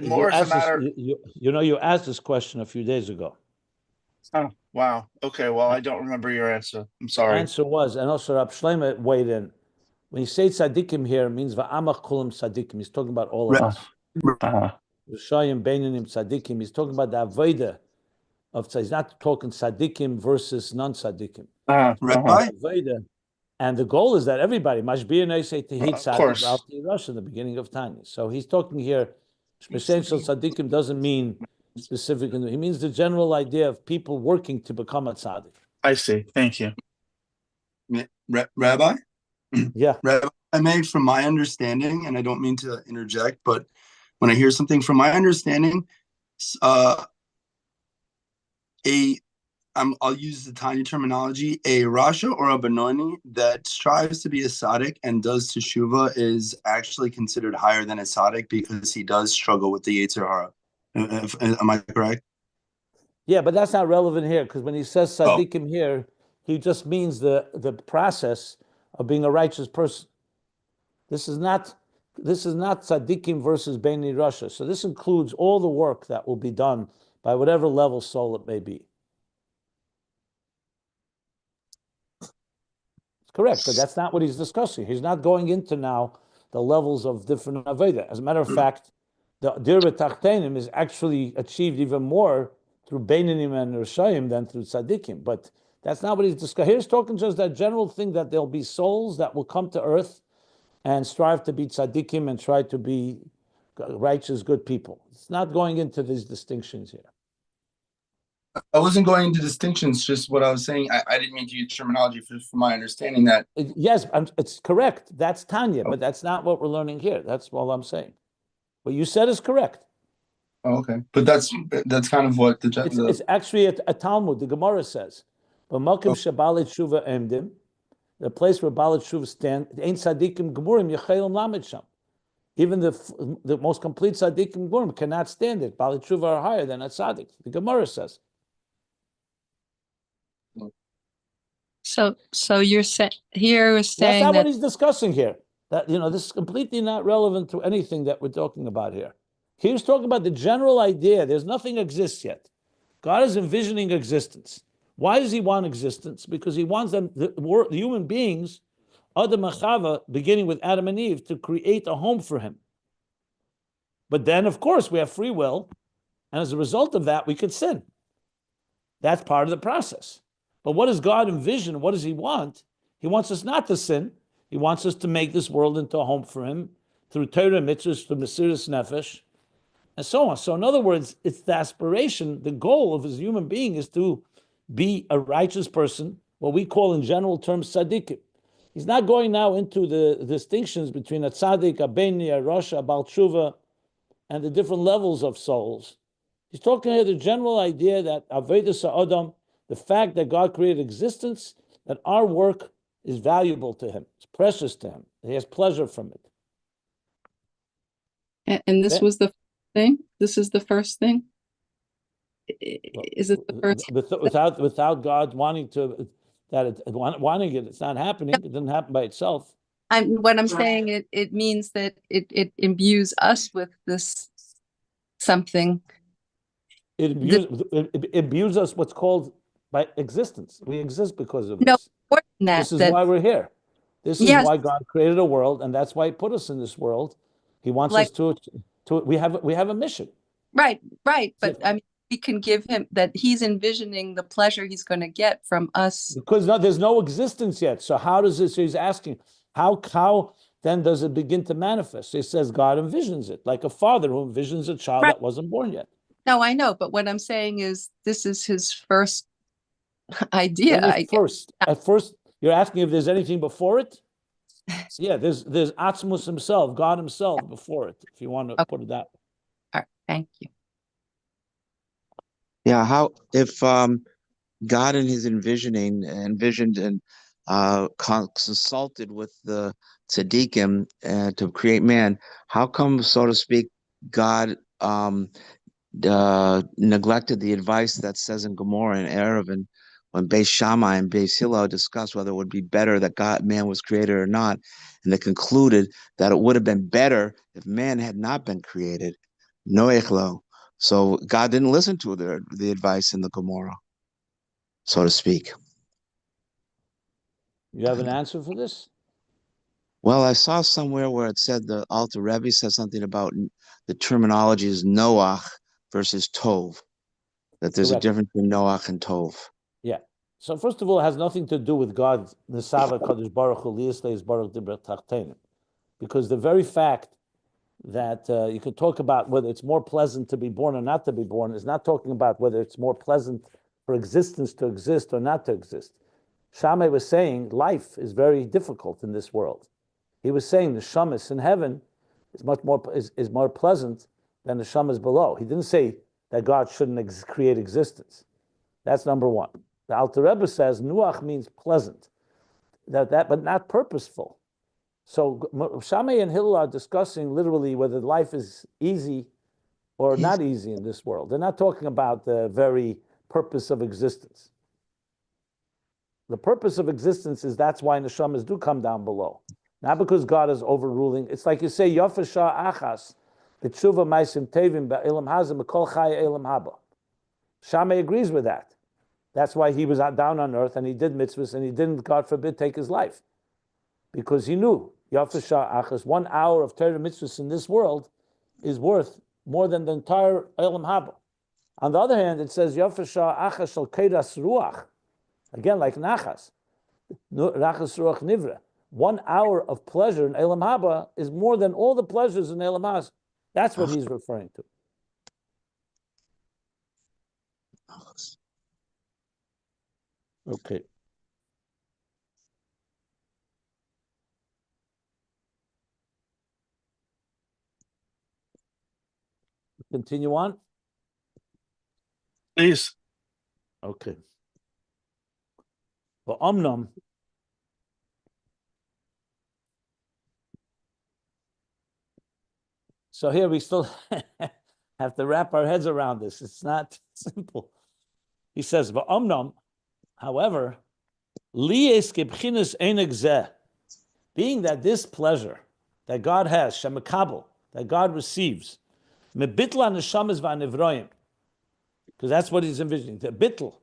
more as a matter. You asked this question a few days ago. Oh, wow. Okay. Well, I don't remember your answer. I'm sorry. The answer was, and also Rab Shlomo weighed in. When you say tzaddikim here, it means va'amach kulam tzaddikim. He's talking about all of us. Rishayim beinanim tzaddikim. He's talking about the avodah of tzaddikim. He's not talking tzaddikim versus non-tzaddikim. Avodah. And the goal is that everybody, mashbir neisei tehit tzaddik v'al Rosh in the beginning of Tanya. So he's talking here, essential tzaddikim doesn't mean specific. He means the general idea of people working to become a tzaddik. I see. Thank you. Rabbi? Yeah. Rabbi, I made from my understanding, and I don't mean to interject, but when I hear something from my understanding, I'll use the tiny terminology, a Rasha or a Benoni that strives to be a tzaddik and does teshuvah is actually considered higher than a tzaddik because he does struggle with the Yetzer Hara. Am I correct? Yeah, but that's not relevant here because when he says tzaddikim here, he just means the process of being a righteous person. This is not tzaddikim versus Beinei Rasha. So this includes all the work that will be done by whatever level soul it may be. It's correct, but that's not what he's discussing. He's not going into now the levels of different Avodah. As a matter of fact, the dir b'tachtenim is actually achieved even more through Beinanim and Rishayim than through tzaddikim. But that's not what he's discussing. Here's talking just that general thing that there'll be souls that will come to earth and strive to be tzaddikim and try to be righteous, good people. It's not going into these distinctions here. I wasn't going into distinctions, just what I was saying. I didn't mean to use terminology for my understanding that. Yes, it's correct. That's Tanya, but that's not what we're learning here. That's all I'm saying. What you said is correct. Oh, okay, but that's kind of what it's actually a Talmud. The Gemara says, "But Malkim Shabalit Shuva Emdim, the place where Balit Shuva stand, ain't Tzaddikim Gemurim Yechelim Lamed Sham. Even the most complete Tzaddikim Gemurim cannot stand it. Balit Shuva are higher than a Tzaddik." The Gemara says. So you're saying that's not what he's discussing here. That this is completely not relevant to anything that we're talking about here. He was talking about the general idea. There's nothing exists yet. God is envisioning existence. Why does He want existence? Because He wants them, the human beings, Adam and Chava, beginning with Adam and Eve, to create a home for Him. But then, of course, we have free will, and as a result of that, we could sin. That's part of the process. But what does God envision? What does He want? He wants us not to sin. He wants us to make this world into a home for Him through Torah mitzvahs, through Mesiras Nefesh, and so on. So in other words, it's the aspiration, the goal of His human being is to be a righteous person, what we call in general terms tzaddikim. He's not going now into the distinctions between a tzaddik, a beni, a rasha, a bal tshuva, and the different levels of souls. He's talking here the general idea that Avodah Sa'adam, the fact that God created existence, that our work is valuable to Him. It's precious to Him. He has pleasure from it. And this was the thing? This is the first thing? Is it the first? without God wanting to wanting it, it's not happening. It didn't happen by itself. What I'm saying, it means that it imbues us with this something. It imbues us what's called by existence. We exist because of this. No, more than that. This is why we're here. This is Yes. why God created a world, and that's why He put us in this world. He wants us to we have a mission. Right. But I mean, we can give him that he's envisioning the pleasure he's going to get from us. Because there's no existence yet. So how does this? He's asking, how then does it begin to manifest? He says God envisions it, like a father who envisions a child that wasn't born yet. No, I know, but what I'm saying is this is his first idea. At first, you're asking if there's anything before it? Yeah, there's Atzmus himself, God himself before it, if you want to put it that way. All right, thank you. Yeah, how if God in his envisioned and consulted with the tzaddikim to create man, how come, so to speak, God neglected the advice that says in Gomorrah and Eruvin, when Beis Shammai and Beis Hillel discussed whether it would be better that man was created or not, and they concluded that it would have been better if man had not been created. Noechlo. So God didn't listen to the advice in the Gomorrah, so to speak. You have an answer for this? Well, I saw somewhere where it said the Alter Rebbe said something about the terminology is Noach versus Tov, that there's a difference between Noach and Tov. Yeah. So first of all, it has nothing to do with God, Nesava Kadosh Baruch Hu Liyasleis Baruch Dibrat Tachtenim, because the very fact that you could talk about whether it's more pleasant to be born or not to be born is not talking about whether it's more pleasant for existence to exist or not to exist. Shammai was saying life is very difficult in this world. He was saying the shamas in heaven is much more is more pleasant than the shamas below. He didn't say that God shouldn't create existence. That's number one. The Alter Rebbe says nuach means pleasant, but not purposeful. So Shammai and Hillel are discussing literally whether life is easy or not easy in this world. They're not talking about the very purpose of existence. The purpose of existence is that's why neshamas do come down below. Not because God is overruling. It's like you say, Yafasha Achas, B'tshuva Maisim Tevim Ba'elam Hazim B'kol Chaya Elam Haba. Shammai agrees with that. That's why he was down on earth and he did mitzvahs and he didn't, God forbid, take his life. Because he knew, Yafasha Achas, 1 hour of Torah mitzvahs in this world is worth more than the entire Elam Haba. On the other hand, it says, Yafasha Achas Shal Keiras Ruach. Again, like Nachas. Nachas Ruach Nivra. 1 hour of pleasure in Elam Haba is more than all the pleasures in Elam Haz. That's what he's referring to. Okay. Continue on. Please. Okay. Well, Omnam. So here we still have to wrap our heads around this. It's not simple. He says, "Va'omnam, however, liyes kebchinas einig zeh, being that this pleasure that God has, shemakabel, that God receives, mebitla neshamas va'nivroim, because that's what he's envisioning, the bitl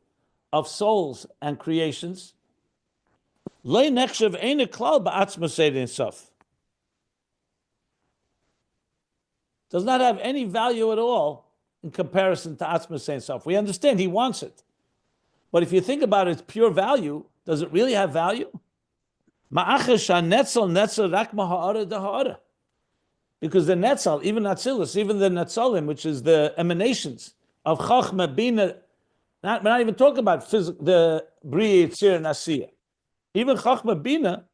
of souls and creations, lei nechshav einig klal ba'atzmas ein sof." Does not have any value at all in comparison to Atzmas Ein Sof. We understand he wants it. But if you think about its pure value, does it really have value? Because the Netzal, even Atzilus, even the Netzalim, which is the emanations of Chachma, Bina, we're not even talking about the Bri, Yitzir, and Asiya. Even Chachma, Bina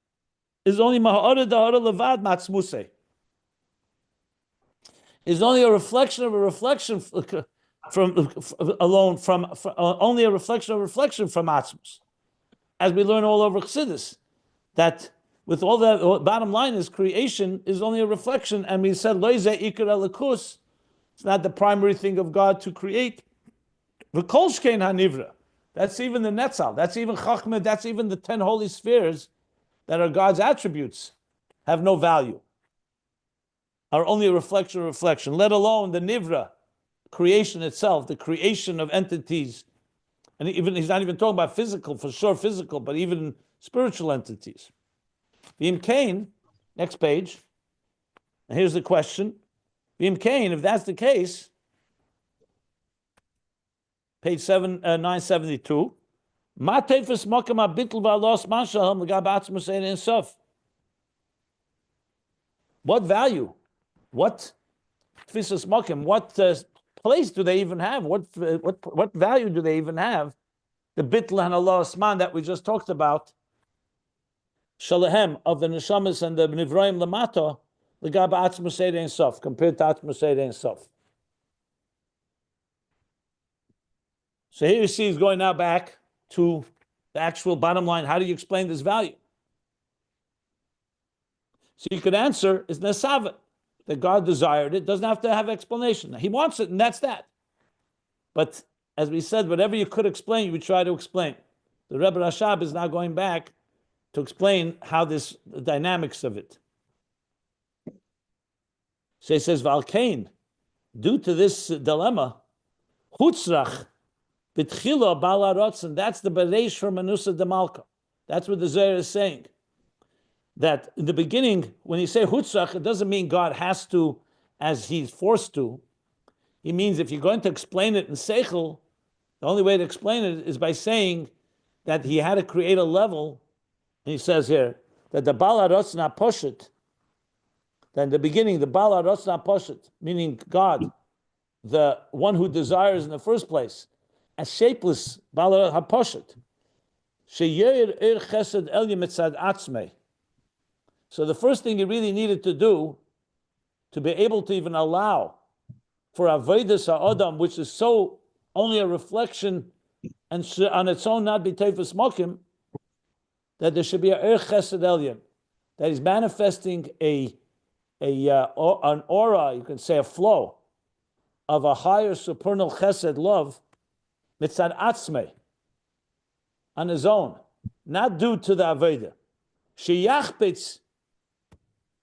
is only Maha'ara Dahara Levad Matzmuseh. Is only a reflection of a reflection from only a reflection of reflection from Atzmus, as we learn all over Chassidus, that with all that, bottom line is creation is only a reflection, and we said Lo Zeh Ikar Elikus, it's not the primary thing of God to create, V'kolshkein hanivra. That's even the Netzal. That's even Chachma. That's even the 10 holy spheres that are God's attributes have no value. Are only a reflection, let alone the Nivra, creation itself, the creation of entities. And even he's not even talking about physical, for sure physical, but even spiritual entities. V'im Kain, next page. And here's the question. V'im Kain, if that's the case, page 972. Ma tefes makam habitl v'alos mashalom l'gab atzmus ein sof. What value? What tefisas makim? What place do they even have? What value do they even have? The bitl and alos man that we just talked about. Shalahem of the neshamas and the nivraim lamato l'gab atzmus ein sof compared to atzmus ein sof. So here you see he's going now back to the actual bottom line. How do you explain this value? So you could answer, is Nesava, that God desired it, doesn't have to have explanation. He wants it, and that's that. But as we said, whatever you could explain, you would try to explain. The Rebbe Rashab is now going back to explain how the dynamics of it. So he says, Valkain, due to this dilemma, Hutzrach, B'tchila bala rotzen, that's the bereish for Manusa de Malka. That's what the Zohar is saying. That in the beginning, when you say hutzach, it doesn't mean God has to, as he's forced to. He means if you're going to explain it in Seichel, the only way to explain it is by saying that he had to create a level. And he says here that the bala rotzen not poshet. That in the beginning, the bala rotzen not poshet, meaning God, the one who desires in the first place, as shapeless bala haposhet. Sheyer chesed el mitzad atzmei. So the first thing he really needed to do to be able to even allow for avodas ha'adam, which is so only a reflection and on its own not be teifus mokim, that there should be a chesed elyon, that he's manifesting an aura, you can say a flow of a higher supernal chesed love, mitzad atzmei, on his own, not due to the avodah. Sheyachpitz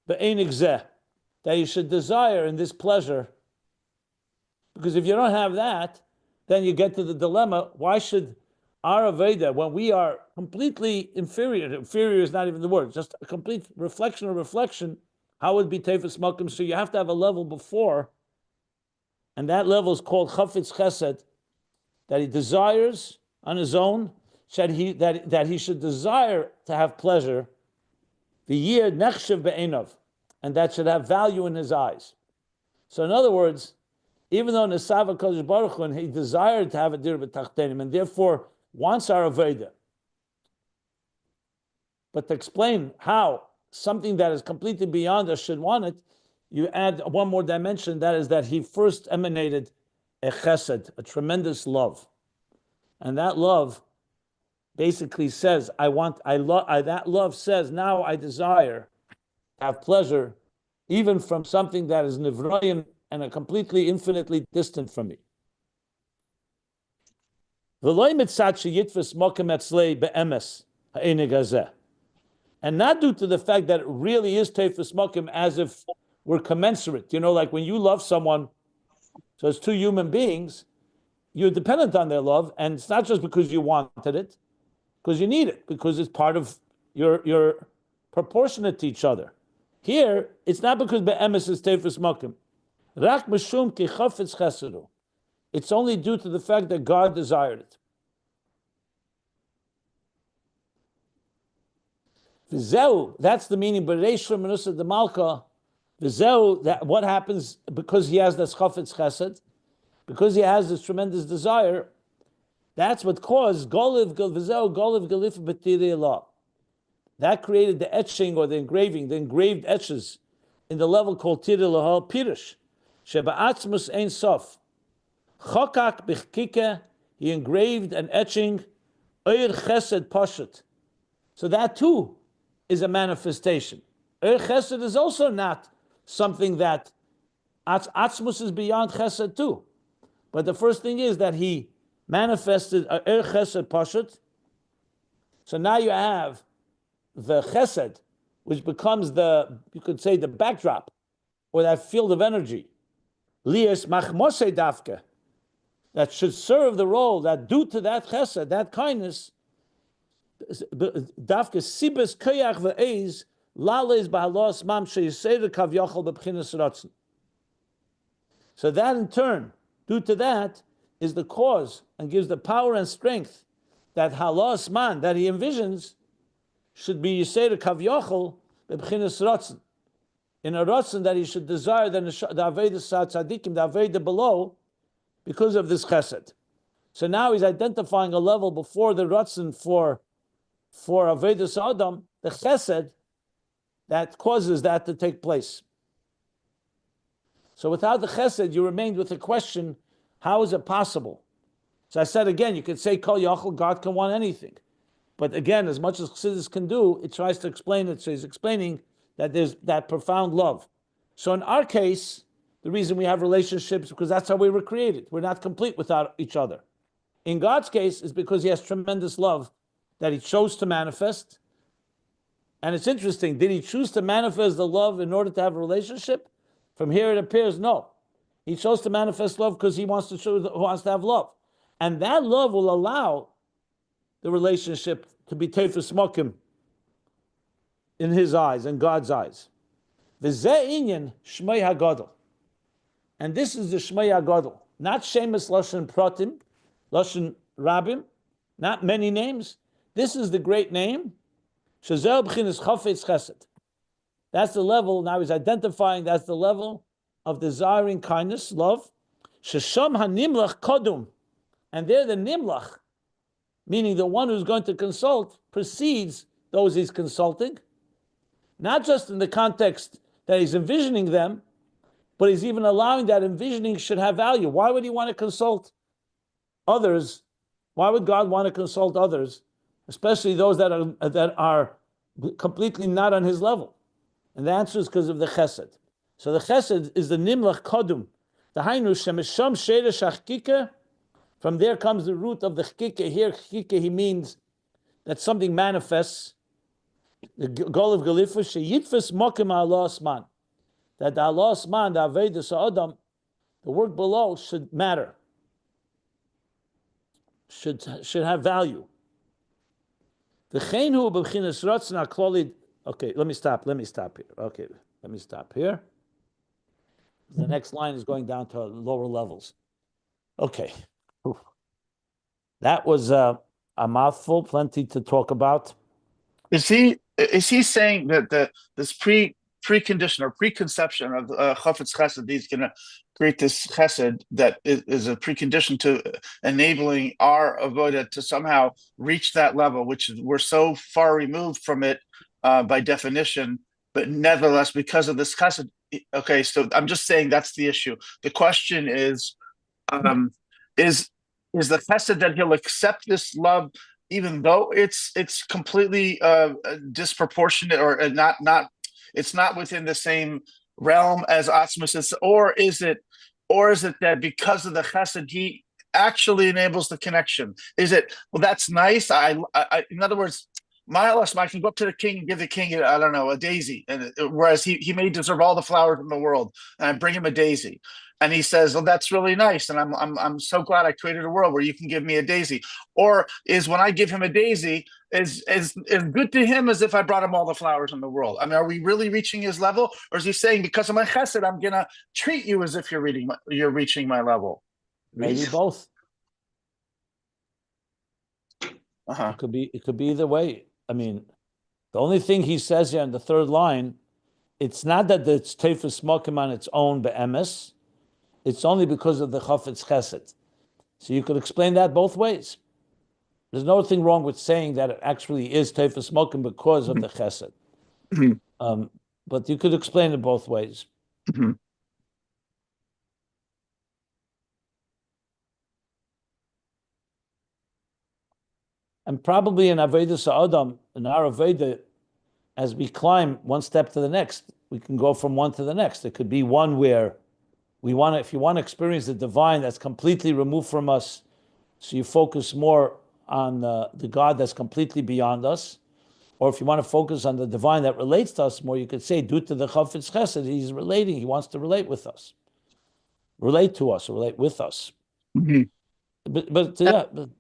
that you should desire in this pleasure. Because if you don't have that, then you get to the dilemma, why should our Avodah, when we are completely inferior is not even the word, just a complete reflection of reflection, how would it be Tefes Malkim? So you have to have a level before, and that level is called Chofetz Chesed, that he desires on his own, that he should desire to have pleasure, the year nechshev be'enov, and that should have value in his eyes. So in other words, even though Nesava Kodesh Baruch Hu, and he desired to have a dir b'tachtenim, and therefore wants our Avodah, but to explain how something that is completely beyond us should want it, you add one more dimension, that is that he first emanated a chesed, a tremendous love. And that love basically says, that love says, now I desire to have pleasure even from something that is nivroim and a completely infinitely distant from me. And not due to the fact that it really is teifus mokim as if we're commensurate. You know, like when you love someone, so it's two human beings, you're dependent on their love, and it's not just because you wanted it, because you need it, because it's part of your proportionate to each other. Here, it's not because be'emes is teifus mokim. Rak mishum ki chofetz chesedu. It's only due to the fact that God desired it. V'zeu, that's the meaning. B'reish Hurmonisa de Malka. V'zeu, that what happens because he has this chofetz chesed, because he has this tremendous desire. That's what caused Golif Golifu b'tirei law. That created the etching or the engraving, the engraved etches in the level called tirei lahal pirush. Sheba'atzmus ein sof. Chokak b'chkike, he engraved an etching oir chesed poshet. So that too is a manifestation. Oir chesed is also not something that atzmus is beyond chesed too. But the first thing is that he manifested chesed pashut. So now you have the chesed, which becomes you could say the backdrop, or that field of energy. Lias machmosei dafke, that should serve the role, that due to that chesed, that kindness, dafke sibes koyach ve'ez lales ba'halos mam sheyiseder kavyachol b'bchinas ratzon. So that in turn, due to that, is the cause and gives the power and strength that halos man, that he envisions, should be yiseder kavyachol b'bchinas ratzon. In a ratzon that he should desire the Avodah tzadikim, the Avodah below, because of this chesed. So now he's identifying a level before the ratzon for Avodah Adam, the chesed, that causes that to take place. So without the chesed, you remained with the question, how is it possible? So I said again, you could say Kol Yachol, God can want anything. But again, as much as Chassidus can do, it tries to explain it. So he's explaining that there's that profound love. So in our case, the reason we have relationships is because that's how we were created. We're not complete without each other. In God's case, is because he has tremendous love that he chose to manifest. And it's interesting, did he choose to manifest the love in order to have a relationship? From here it appears, no. He chose to manifest love because he wants to have love. And that love will allow the relationship to be teifus mokim in his eyes, in God's eyes. V'zeh inyan Shemo HaGadol. And this is the Shemo HaGadol. Not Shemus Lashon Pratim, Lashon Rabim, not many names. This is the great name. Shezeh b'chinas Chofetz Chesed. That's the level, now he's identifying, that's the level of desiring kindness, love. Shesham hanimlach kodum. And there the nimlach, meaning the one who's going to consult, precedes those he's consulting. Not just in the context that he's envisioning them, but he's even allowing that envisioning should have value. Why would he want to consult others? Why would God want to consult others, especially those that are completely not on his level? And the answer is because of the chesed. So the chesed is the nimlach kodum. The hainu shemesham sheresh hachkika. From there comes the root of the chkika. Here, chkika, he means that something manifests. The Golif Golifu sheyitfes mokim ha'alos man. That the halos man, the Avodah Adam, the work below should matter. Should have value. The chenu b'chinas ratzon ha'klolid. Okay, let me stop here. Okay, let me stop here. The next line is going down to lower levels. Okay. That was a mouthful, plenty to talk about. Is he saying that this precondition or preconception of Chofetz Chesed, he's going to create this Chesed that is a precondition to enabling our Avodah to somehow reach that level, which we're so far removed from it by definition, but nevertheless, because of this Chesed. Okay, so I'm just saying that's the issue. The question is the Chesed that he'll accept this love, even though it's completely disproportionate or it's not within the same realm as Atzmus, or is it that because of the Chesed he actually enables the connection? Is it, well, that's nice. I in other words, I can go up to the king and give the king, I don't know, a daisy, and whereas he may deserve all the flowers in the world, and I bring him a daisy, and he says, "Well, that's really nice, and I'm so glad I created a world where you can give me a daisy." Or is when I give him a daisy is good to him as if I brought him all the flowers in the world? I mean, are we really reaching his level, or is he saying because of my chesed, I'm gonna treat you as if you're reaching my level? Maybe both. It could be either way. I mean, the only thing he says here in the third line, it's not that it's teifus mokim on its own be'emes. It's only because of the Chofetz Chesed. So you could explain that both ways. There's nothing wrong with saying that it actually is teifus mokim because of the Chesed. But you could explain it both ways. And probably in Avodah Adam, in our Avodah, as we climb one step to the next, we can go from one to the next. It could be one where if you want to experience the divine that's completely removed from us, So you focus more on the God that's completely beyond us. Or if you want to focus on the divine that relates to us more, you could say, due to the Chofetz Chesed, he's relating, he wants to relate with us. Relate to us, or relate with us. Mhm. But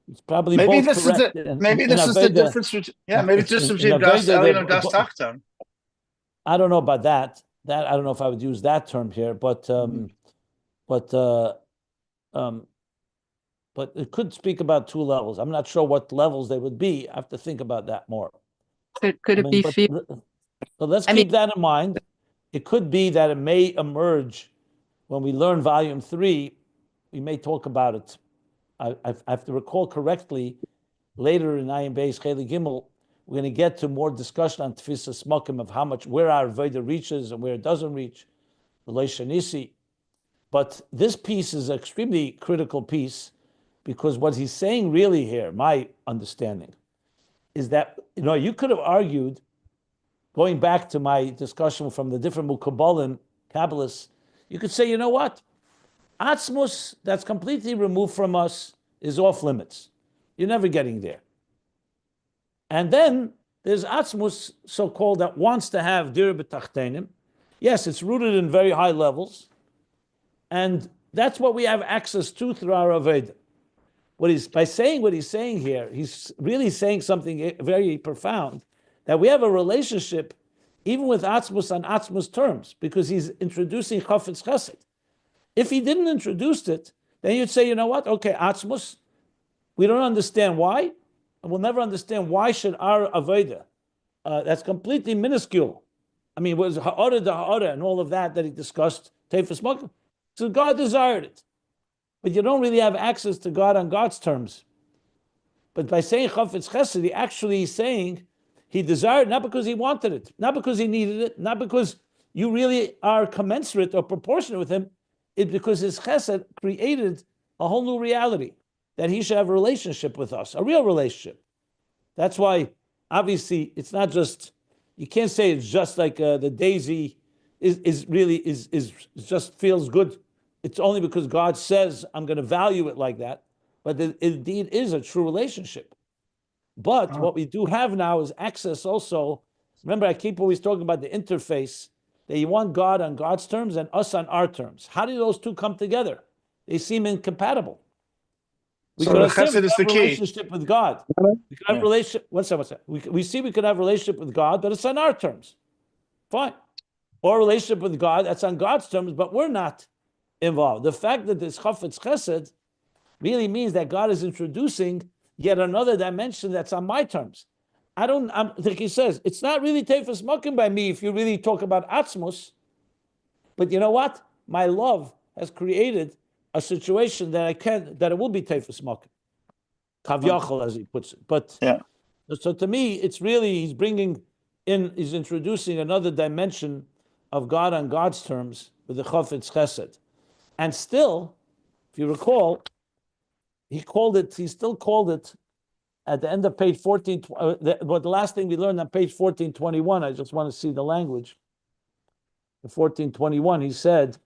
it's probably Maybe both this is correct. maybe this is the difference between maybe it's just between Das Elyon and Das Tachton. I don't know about that. I don't know if I would use that term here, but it could speak about two levels. I'm not sure what levels they would be. I have to think about that more. Could it be fear? But let's keep that in mind. It could be that it may emerge when we learn volume 3. We may talk about it. I have to recall correctly. Later in Ayin Beis Cheli Gimel, we're going to get to more discussion on Tfisas Smokim of where our Avodah reaches and where it doesn't reach, the Leishanisi. But this piece is an extremely critical piece, because what he's saying really here, my understanding, is that you could have argued, going back to my discussion from the different Mukabalim, Kabbalists, you could say, you know what? Atzmus that's completely removed from us is off limits. You're never getting there. And then there's Atzmus, so-called, that wants to have Dir B'Tachtenim. Yes, it's rooted in very high levels. And that's what we have access to through our Avodah. By saying what he's saying here, he's really saying something very profound, that we have a relationship even with Atzmus on Atzmus terms, because he's introducing Chofetz Chesed. If he didn't introduce it, then you'd say, you know what? Okay, Atzmus, we don't understand why, and we'll never understand why should our Avodah, that's completely minuscule. I mean, it was Ha'ara da Ha'ara and all of that he discussed, Teifas Mokim. So God desired it. But you don't really have access to God on God's terms. But by saying Chofetz Chesed, he actually is saying he desired, not because he wanted it, not because he needed it, not because you really are commensurate or proportionate with him. It's because his Chesed created a whole new reality, that he should have a relationship with us, a real relationship. That's why, obviously, it's not just, you can't say it's just like the daisy is just feels good. It's only because God says, I'm going to value it like that. But it indeed is a true relationship. But what we do have now is access also. Remember, I keep always talking about the interface, that you want God on God's terms and us on our terms. How do those two come together? They seem incompatible. We could have a relationship with God. We could have relationship. What's that? We see we could have a relationship with God, but it's on our terms. Fine. Or a relationship with God that's on God's terms, but we're not involved. The fact that this Chofetz Chesed really means that God is introducing yet another dimension that's on my terms. I think he says, it's not really Teifas Mokim by me if you really talk about Atzmus, but you know what? My love has created a situation that it will be Teifas Mokim. Kavyachol, as he puts it. But so to me, it's really, he's introducing another dimension of God on God's terms with the Chofetz Chesed. And still, if you recall, he still called it at the end of page 14, but the last thing we learned on page 1421, I just want to see the language. The 1421, he said,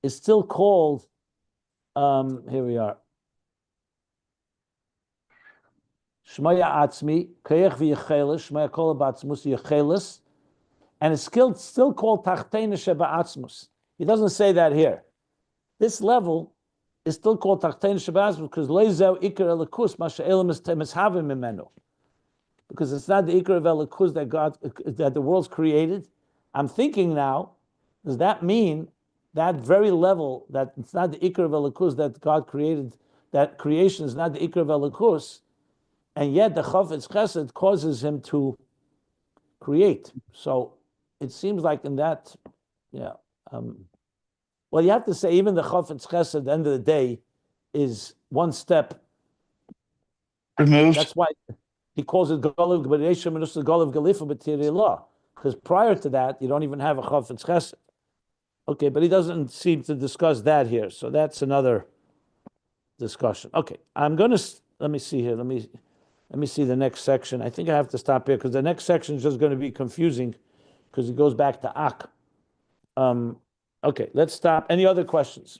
is still called, here we are. Shmaya Atzmi, Kayach v'Yechelis, Shmaya Kol B'Atzmus Yechelis, and it's still called Tachteina Sheba Atzmus. He doesn't say that here. This level is still called Tachtein Shabbat because Leizeu Iker Elikus Masha Elam is Temishavim Imenu. Because it's not the Iker of Elikus that the world's created. I'm thinking now, does that mean that very level, that it's not the Iker of Elikus that God created, that creation is not the Iker of Elikus, and yet the Chofetz Chesed causes him to create. So it seems like in that, well, you have to say even the Chofetz Chesed at the end of the day is one step removed. That's why he calls it Golif, but Golif Golifu b'Tirei, because prior to that you don't even have a Chofetz Chesed. Okay, but he doesn't seem to discuss that here, so that's another discussion. Okay, let me see here. Let me see the next section. I think I have to stop here because the next section is just going to be confusing because it goes back to Ak. Okay, let's stop. Any other questions?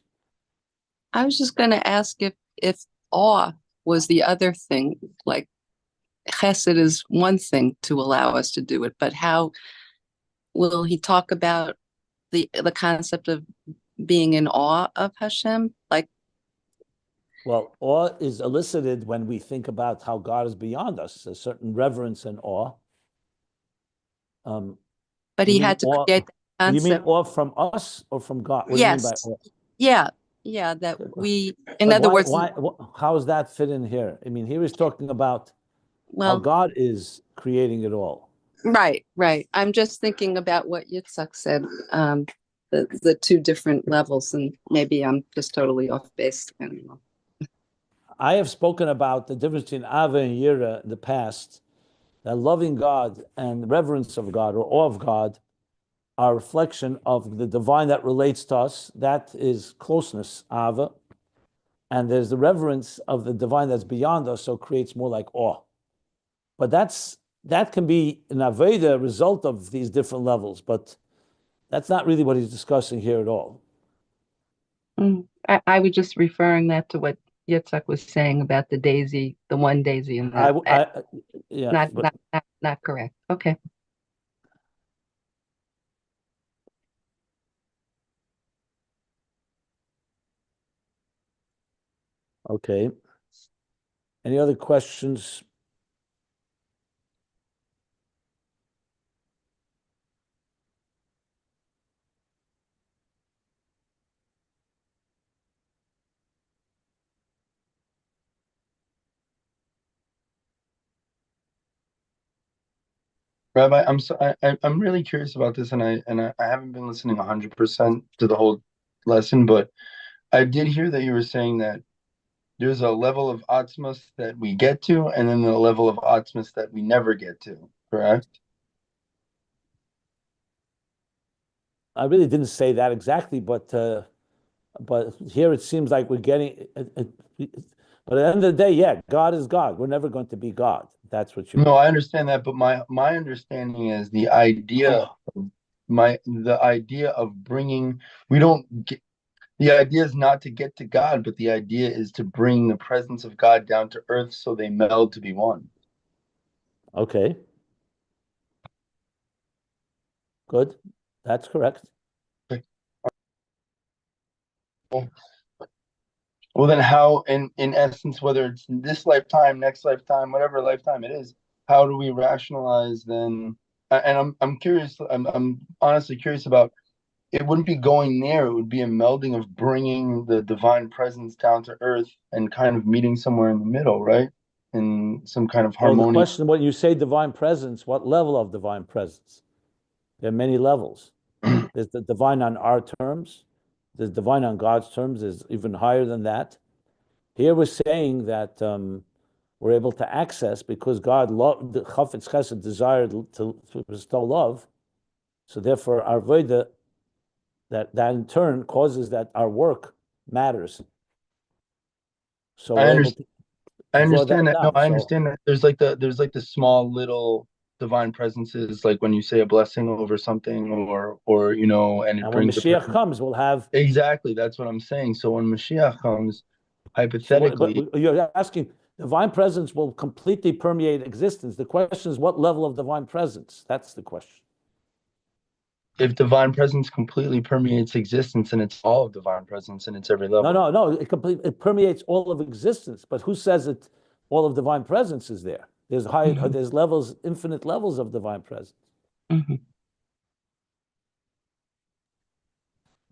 I was just going to ask if awe was the other thing, like chesed is one thing to allow us to do it, but how will he talk about the concept of being in awe of Hashem? Like, well, awe is elicited when we think about how God is beyond us, a certain reverence and awe. But he had to create that You mean concept. awe from us or from God? What Yes. do you mean by awe? Yeah, that we, in other words, how does that fit in here? I mean, here he's talking about how God is creating it all. Right. I'm just thinking about what Yitzhak said, the two different levels, and maybe I'm just totally off base. I don't know. I have spoken about the difference between Ava and Yira in the past, that loving God and reverence of God or awe of God are a reflection of the divine that relates to us. That is closeness, Ava. And there's the reverence of the divine that's beyond us, so it creates more like awe. But that can be an Avodah, result of these different levels, but that's not really what he's discussing here at all. I was just referring that to what Yitzhak was saying about the daisy, the one daisy, and that. Not correct. Okay. Okay. Any other questions? Rabbi, I'm really curious about this, and I haven't been listening 100% to the whole lesson, but I did hear that you were saying that there's a level of atzmos that we get to, and then the level of atzmos that we never get to, correct? I really didn't say that exactly, but here it seems like we're getting. But at the end of the day, yeah, God is God. We're never going to be God. That's what you mean. No, I understand that, but my understanding is the idea of bringing, we don't get, the idea is not to get to God, but the idea is to bring the presence of God down to earth so they meld to be one. Okay. Good. That's correct. Well, then how, in essence, whether it's this lifetime, next lifetime, whatever lifetime it is, how do we rationalize then? And I'm curious. I'm honestly curious about. It wouldn't be going there. It would be a melding of bringing the divine presence down to earth and kind of meeting somewhere in the middle, right? In some kind of harmony. Well, the question, when you say divine presence, what level of divine presence? There are many levels. There's the divine on our terms. There's divine on God's terms. There's even higher than that. Here we're saying that we're able to access because God loved, the Chofetz Chesed desired to bestow love. So therefore, our Avodah, that in turn causes that our work matters. So we're able to. I understand that. No, I understand that. There's like the small little divine presences, like when you say a blessing over something, or and it brings. When Mashiach comes, we'll have. Exactly, that's what I'm saying. So when Mashiach comes, hypothetically, but you're asking, divine presence will completely permeate existence. The question is, what level of divine presence? That's the question. If divine presence completely permeates existence, and it's all of divine presence, and it's every level. No. It permeates all of existence. But who says it? All of divine presence is there. There's there's levels, infinite levels of divine presence. Mm-hmm.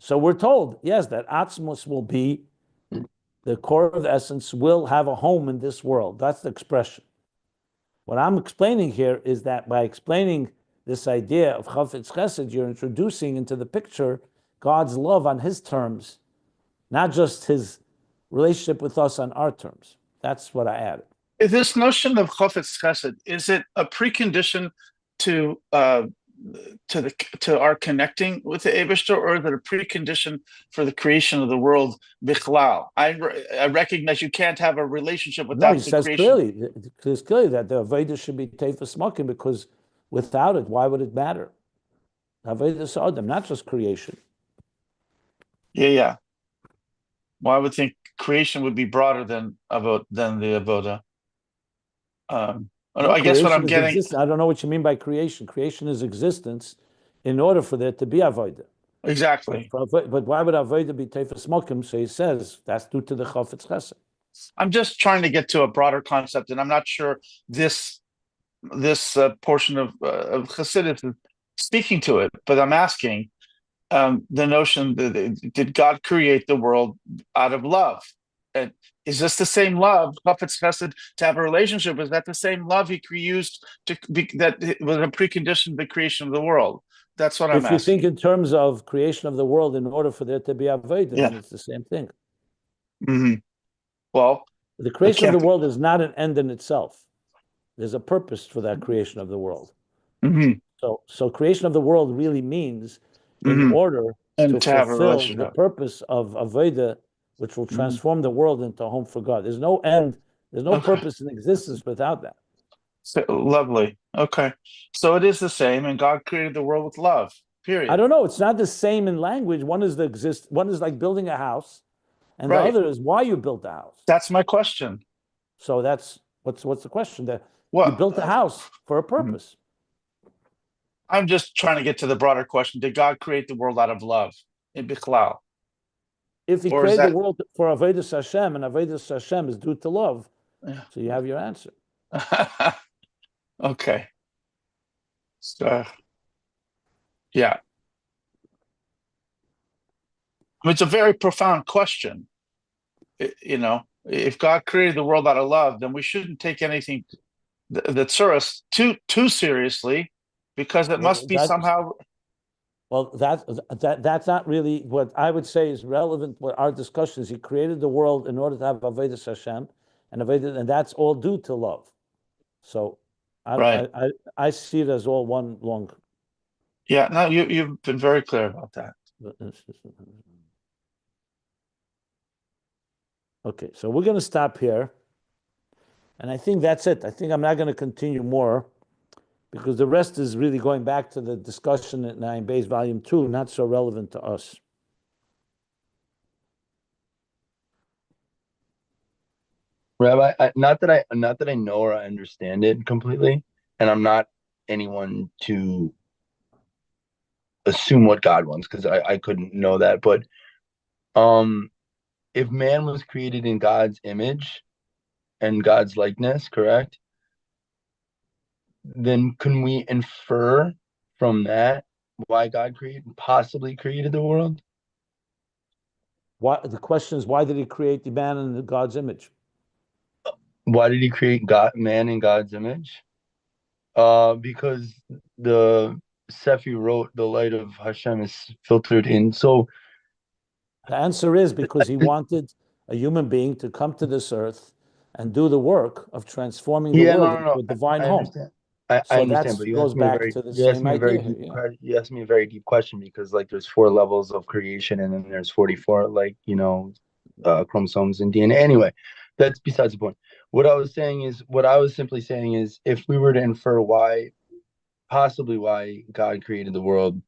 So we're told, yes, that Atzmos will be the core of essence, will have a home in this world. That's the expression. What I'm explaining here is that by explaining this idea of Chofetz Chesed, you're introducing into the picture God's love on his terms, not just his relationship with us on our terms. That's what I added. This notion of Chofetz Chesed, is it a precondition to our connecting with the Eibishter, or is it a precondition for the creation of the world bichlal? I recognize you can't have a relationship without the creation. It says clearly that the Avodah should be teifas makim, because without it, why would it matter? Avodah Sa'adam, not just creation. Yeah. Well, I would think creation would be broader than the Avodah. No, I guess what I'm creation is getting. existence. I don't know what you mean by creation. Creation is existence in order for there to be avodah. Exactly. But why would avodah be teifas mokim? So he says that's due to the Chofetz Chesed. I'm just trying to get to a broader concept, and I'm not sure this portion of Chassidus is speaking to it. But I'm asking the notion that did God create the world out of love? And is this the same love, Chofetz Chesed, to have a relationship? Is that the same love he used that was a precondition to the creation of the world? That's what I'm If you asking. think in terms of creation of the world in order for there to be avodah, Yeah. then it's the same thing. Mm-hmm. Well, The creation of the world is not an end in itself. There's a purpose for that creation of the world. Mm-hmm. So creation of the world really means in Mm-hmm. order and to have a fulfill the relationship. purpose of avodah, which will transform the world into a home for God. There's no end. There's no purpose in existence without that. So, lovely. Okay. So it is the same, and God created the world with love. Period. I don't know. It's not the same in language. One is one is like building a house, and the other is why you built the house. That's my question. So that's what's the question there? Well, you built a house for a purpose. I'm just trying to get to the broader question. Did God create the world out of love in Bichlal? If he created the world for Avodah Hashem, and Avodah Hashem is due to love, so you have your answer. Okay. So, yeah. I mean, it's a very profound question. If God created the world out of love, then we shouldn't take anything that's too seriously, because it must be somehow. Well, that's not really what I would say is relevant. What our discussion is, he created the world in order to have Avodah Hashem, and that's all due to love. So, I see it as all one long. Yeah, no, you've been very clear about that. Okay, so we're going to stop here, and I think that's it. I think I'm not going to continue more, because the rest is really going back to the discussion at Ayin Beis Volume 2, not so relevant to us. Rabbi, not that I know or I understand it completely, and I'm not anyone to assume what God wants, because I couldn't know that. But if man was created in God's image and God's likeness, correct? Then can we infer from that why God possibly created the world? The question is, why did he create the man in God's image? Why did he create man in God's image? Because the Sefi wrote, the light of Hashem is filtered in. So the answer is because he wanted a human being to come to this earth and do the work of transforming the world into a divine home. I understand, but you asked me a very deep question, because like there's 4 levels of creation, and then there's 44 chromosomes and DNA. Anyway, that's besides the point. What I was simply saying is, if we were to infer possibly why God created the world,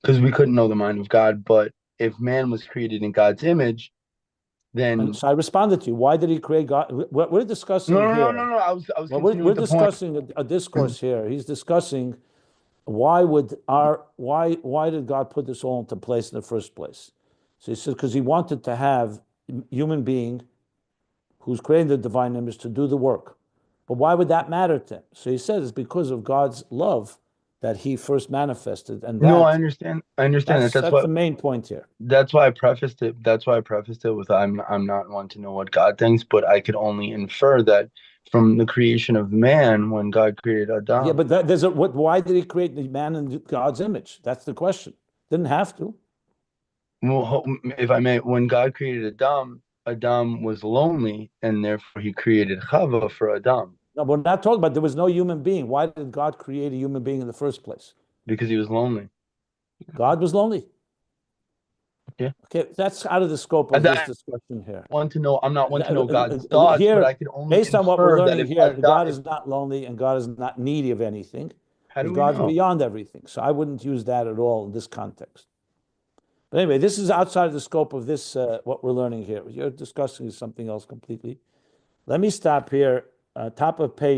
because we couldn't know the mind of God, but if man was created in God's image, then. So I responded to you. Why did he create God? We're discussing here. No. I was we're discussing a discourse here. He's discussing why did God put this all into place in the first place? So he said because he wanted to have a human being who's creating the divine image to do the work. But why would that matter to him? So he says it's because of God's love that he first manifested. And no, I understand. That's the main point here. That's why I prefaced it. With I'm not one to know what God thinks, but I could only infer that from the creation of man, when God created Adam. Yeah, but why did he create the man in God's image? That's the question. Didn't have to. Well, if I may, when God created Adam was lonely, and therefore he created Chava for Adam. No, we're not talking about there was no human being. Why did God create a human being in the first place? Because he was lonely. God was lonely. Yeah. Okay, that's out of the scope of this discussion here. I'm not one to know God's thoughts, here, but I can only based on what we're learning here, God is is not lonely and God is not needy of anything. How do we God's know? beyond everything. So I wouldn't use that at all in this context. But anyway, this is outside of the scope of this, what we're learning here. What you're discussing is something else completely. Let me stop here. Top of page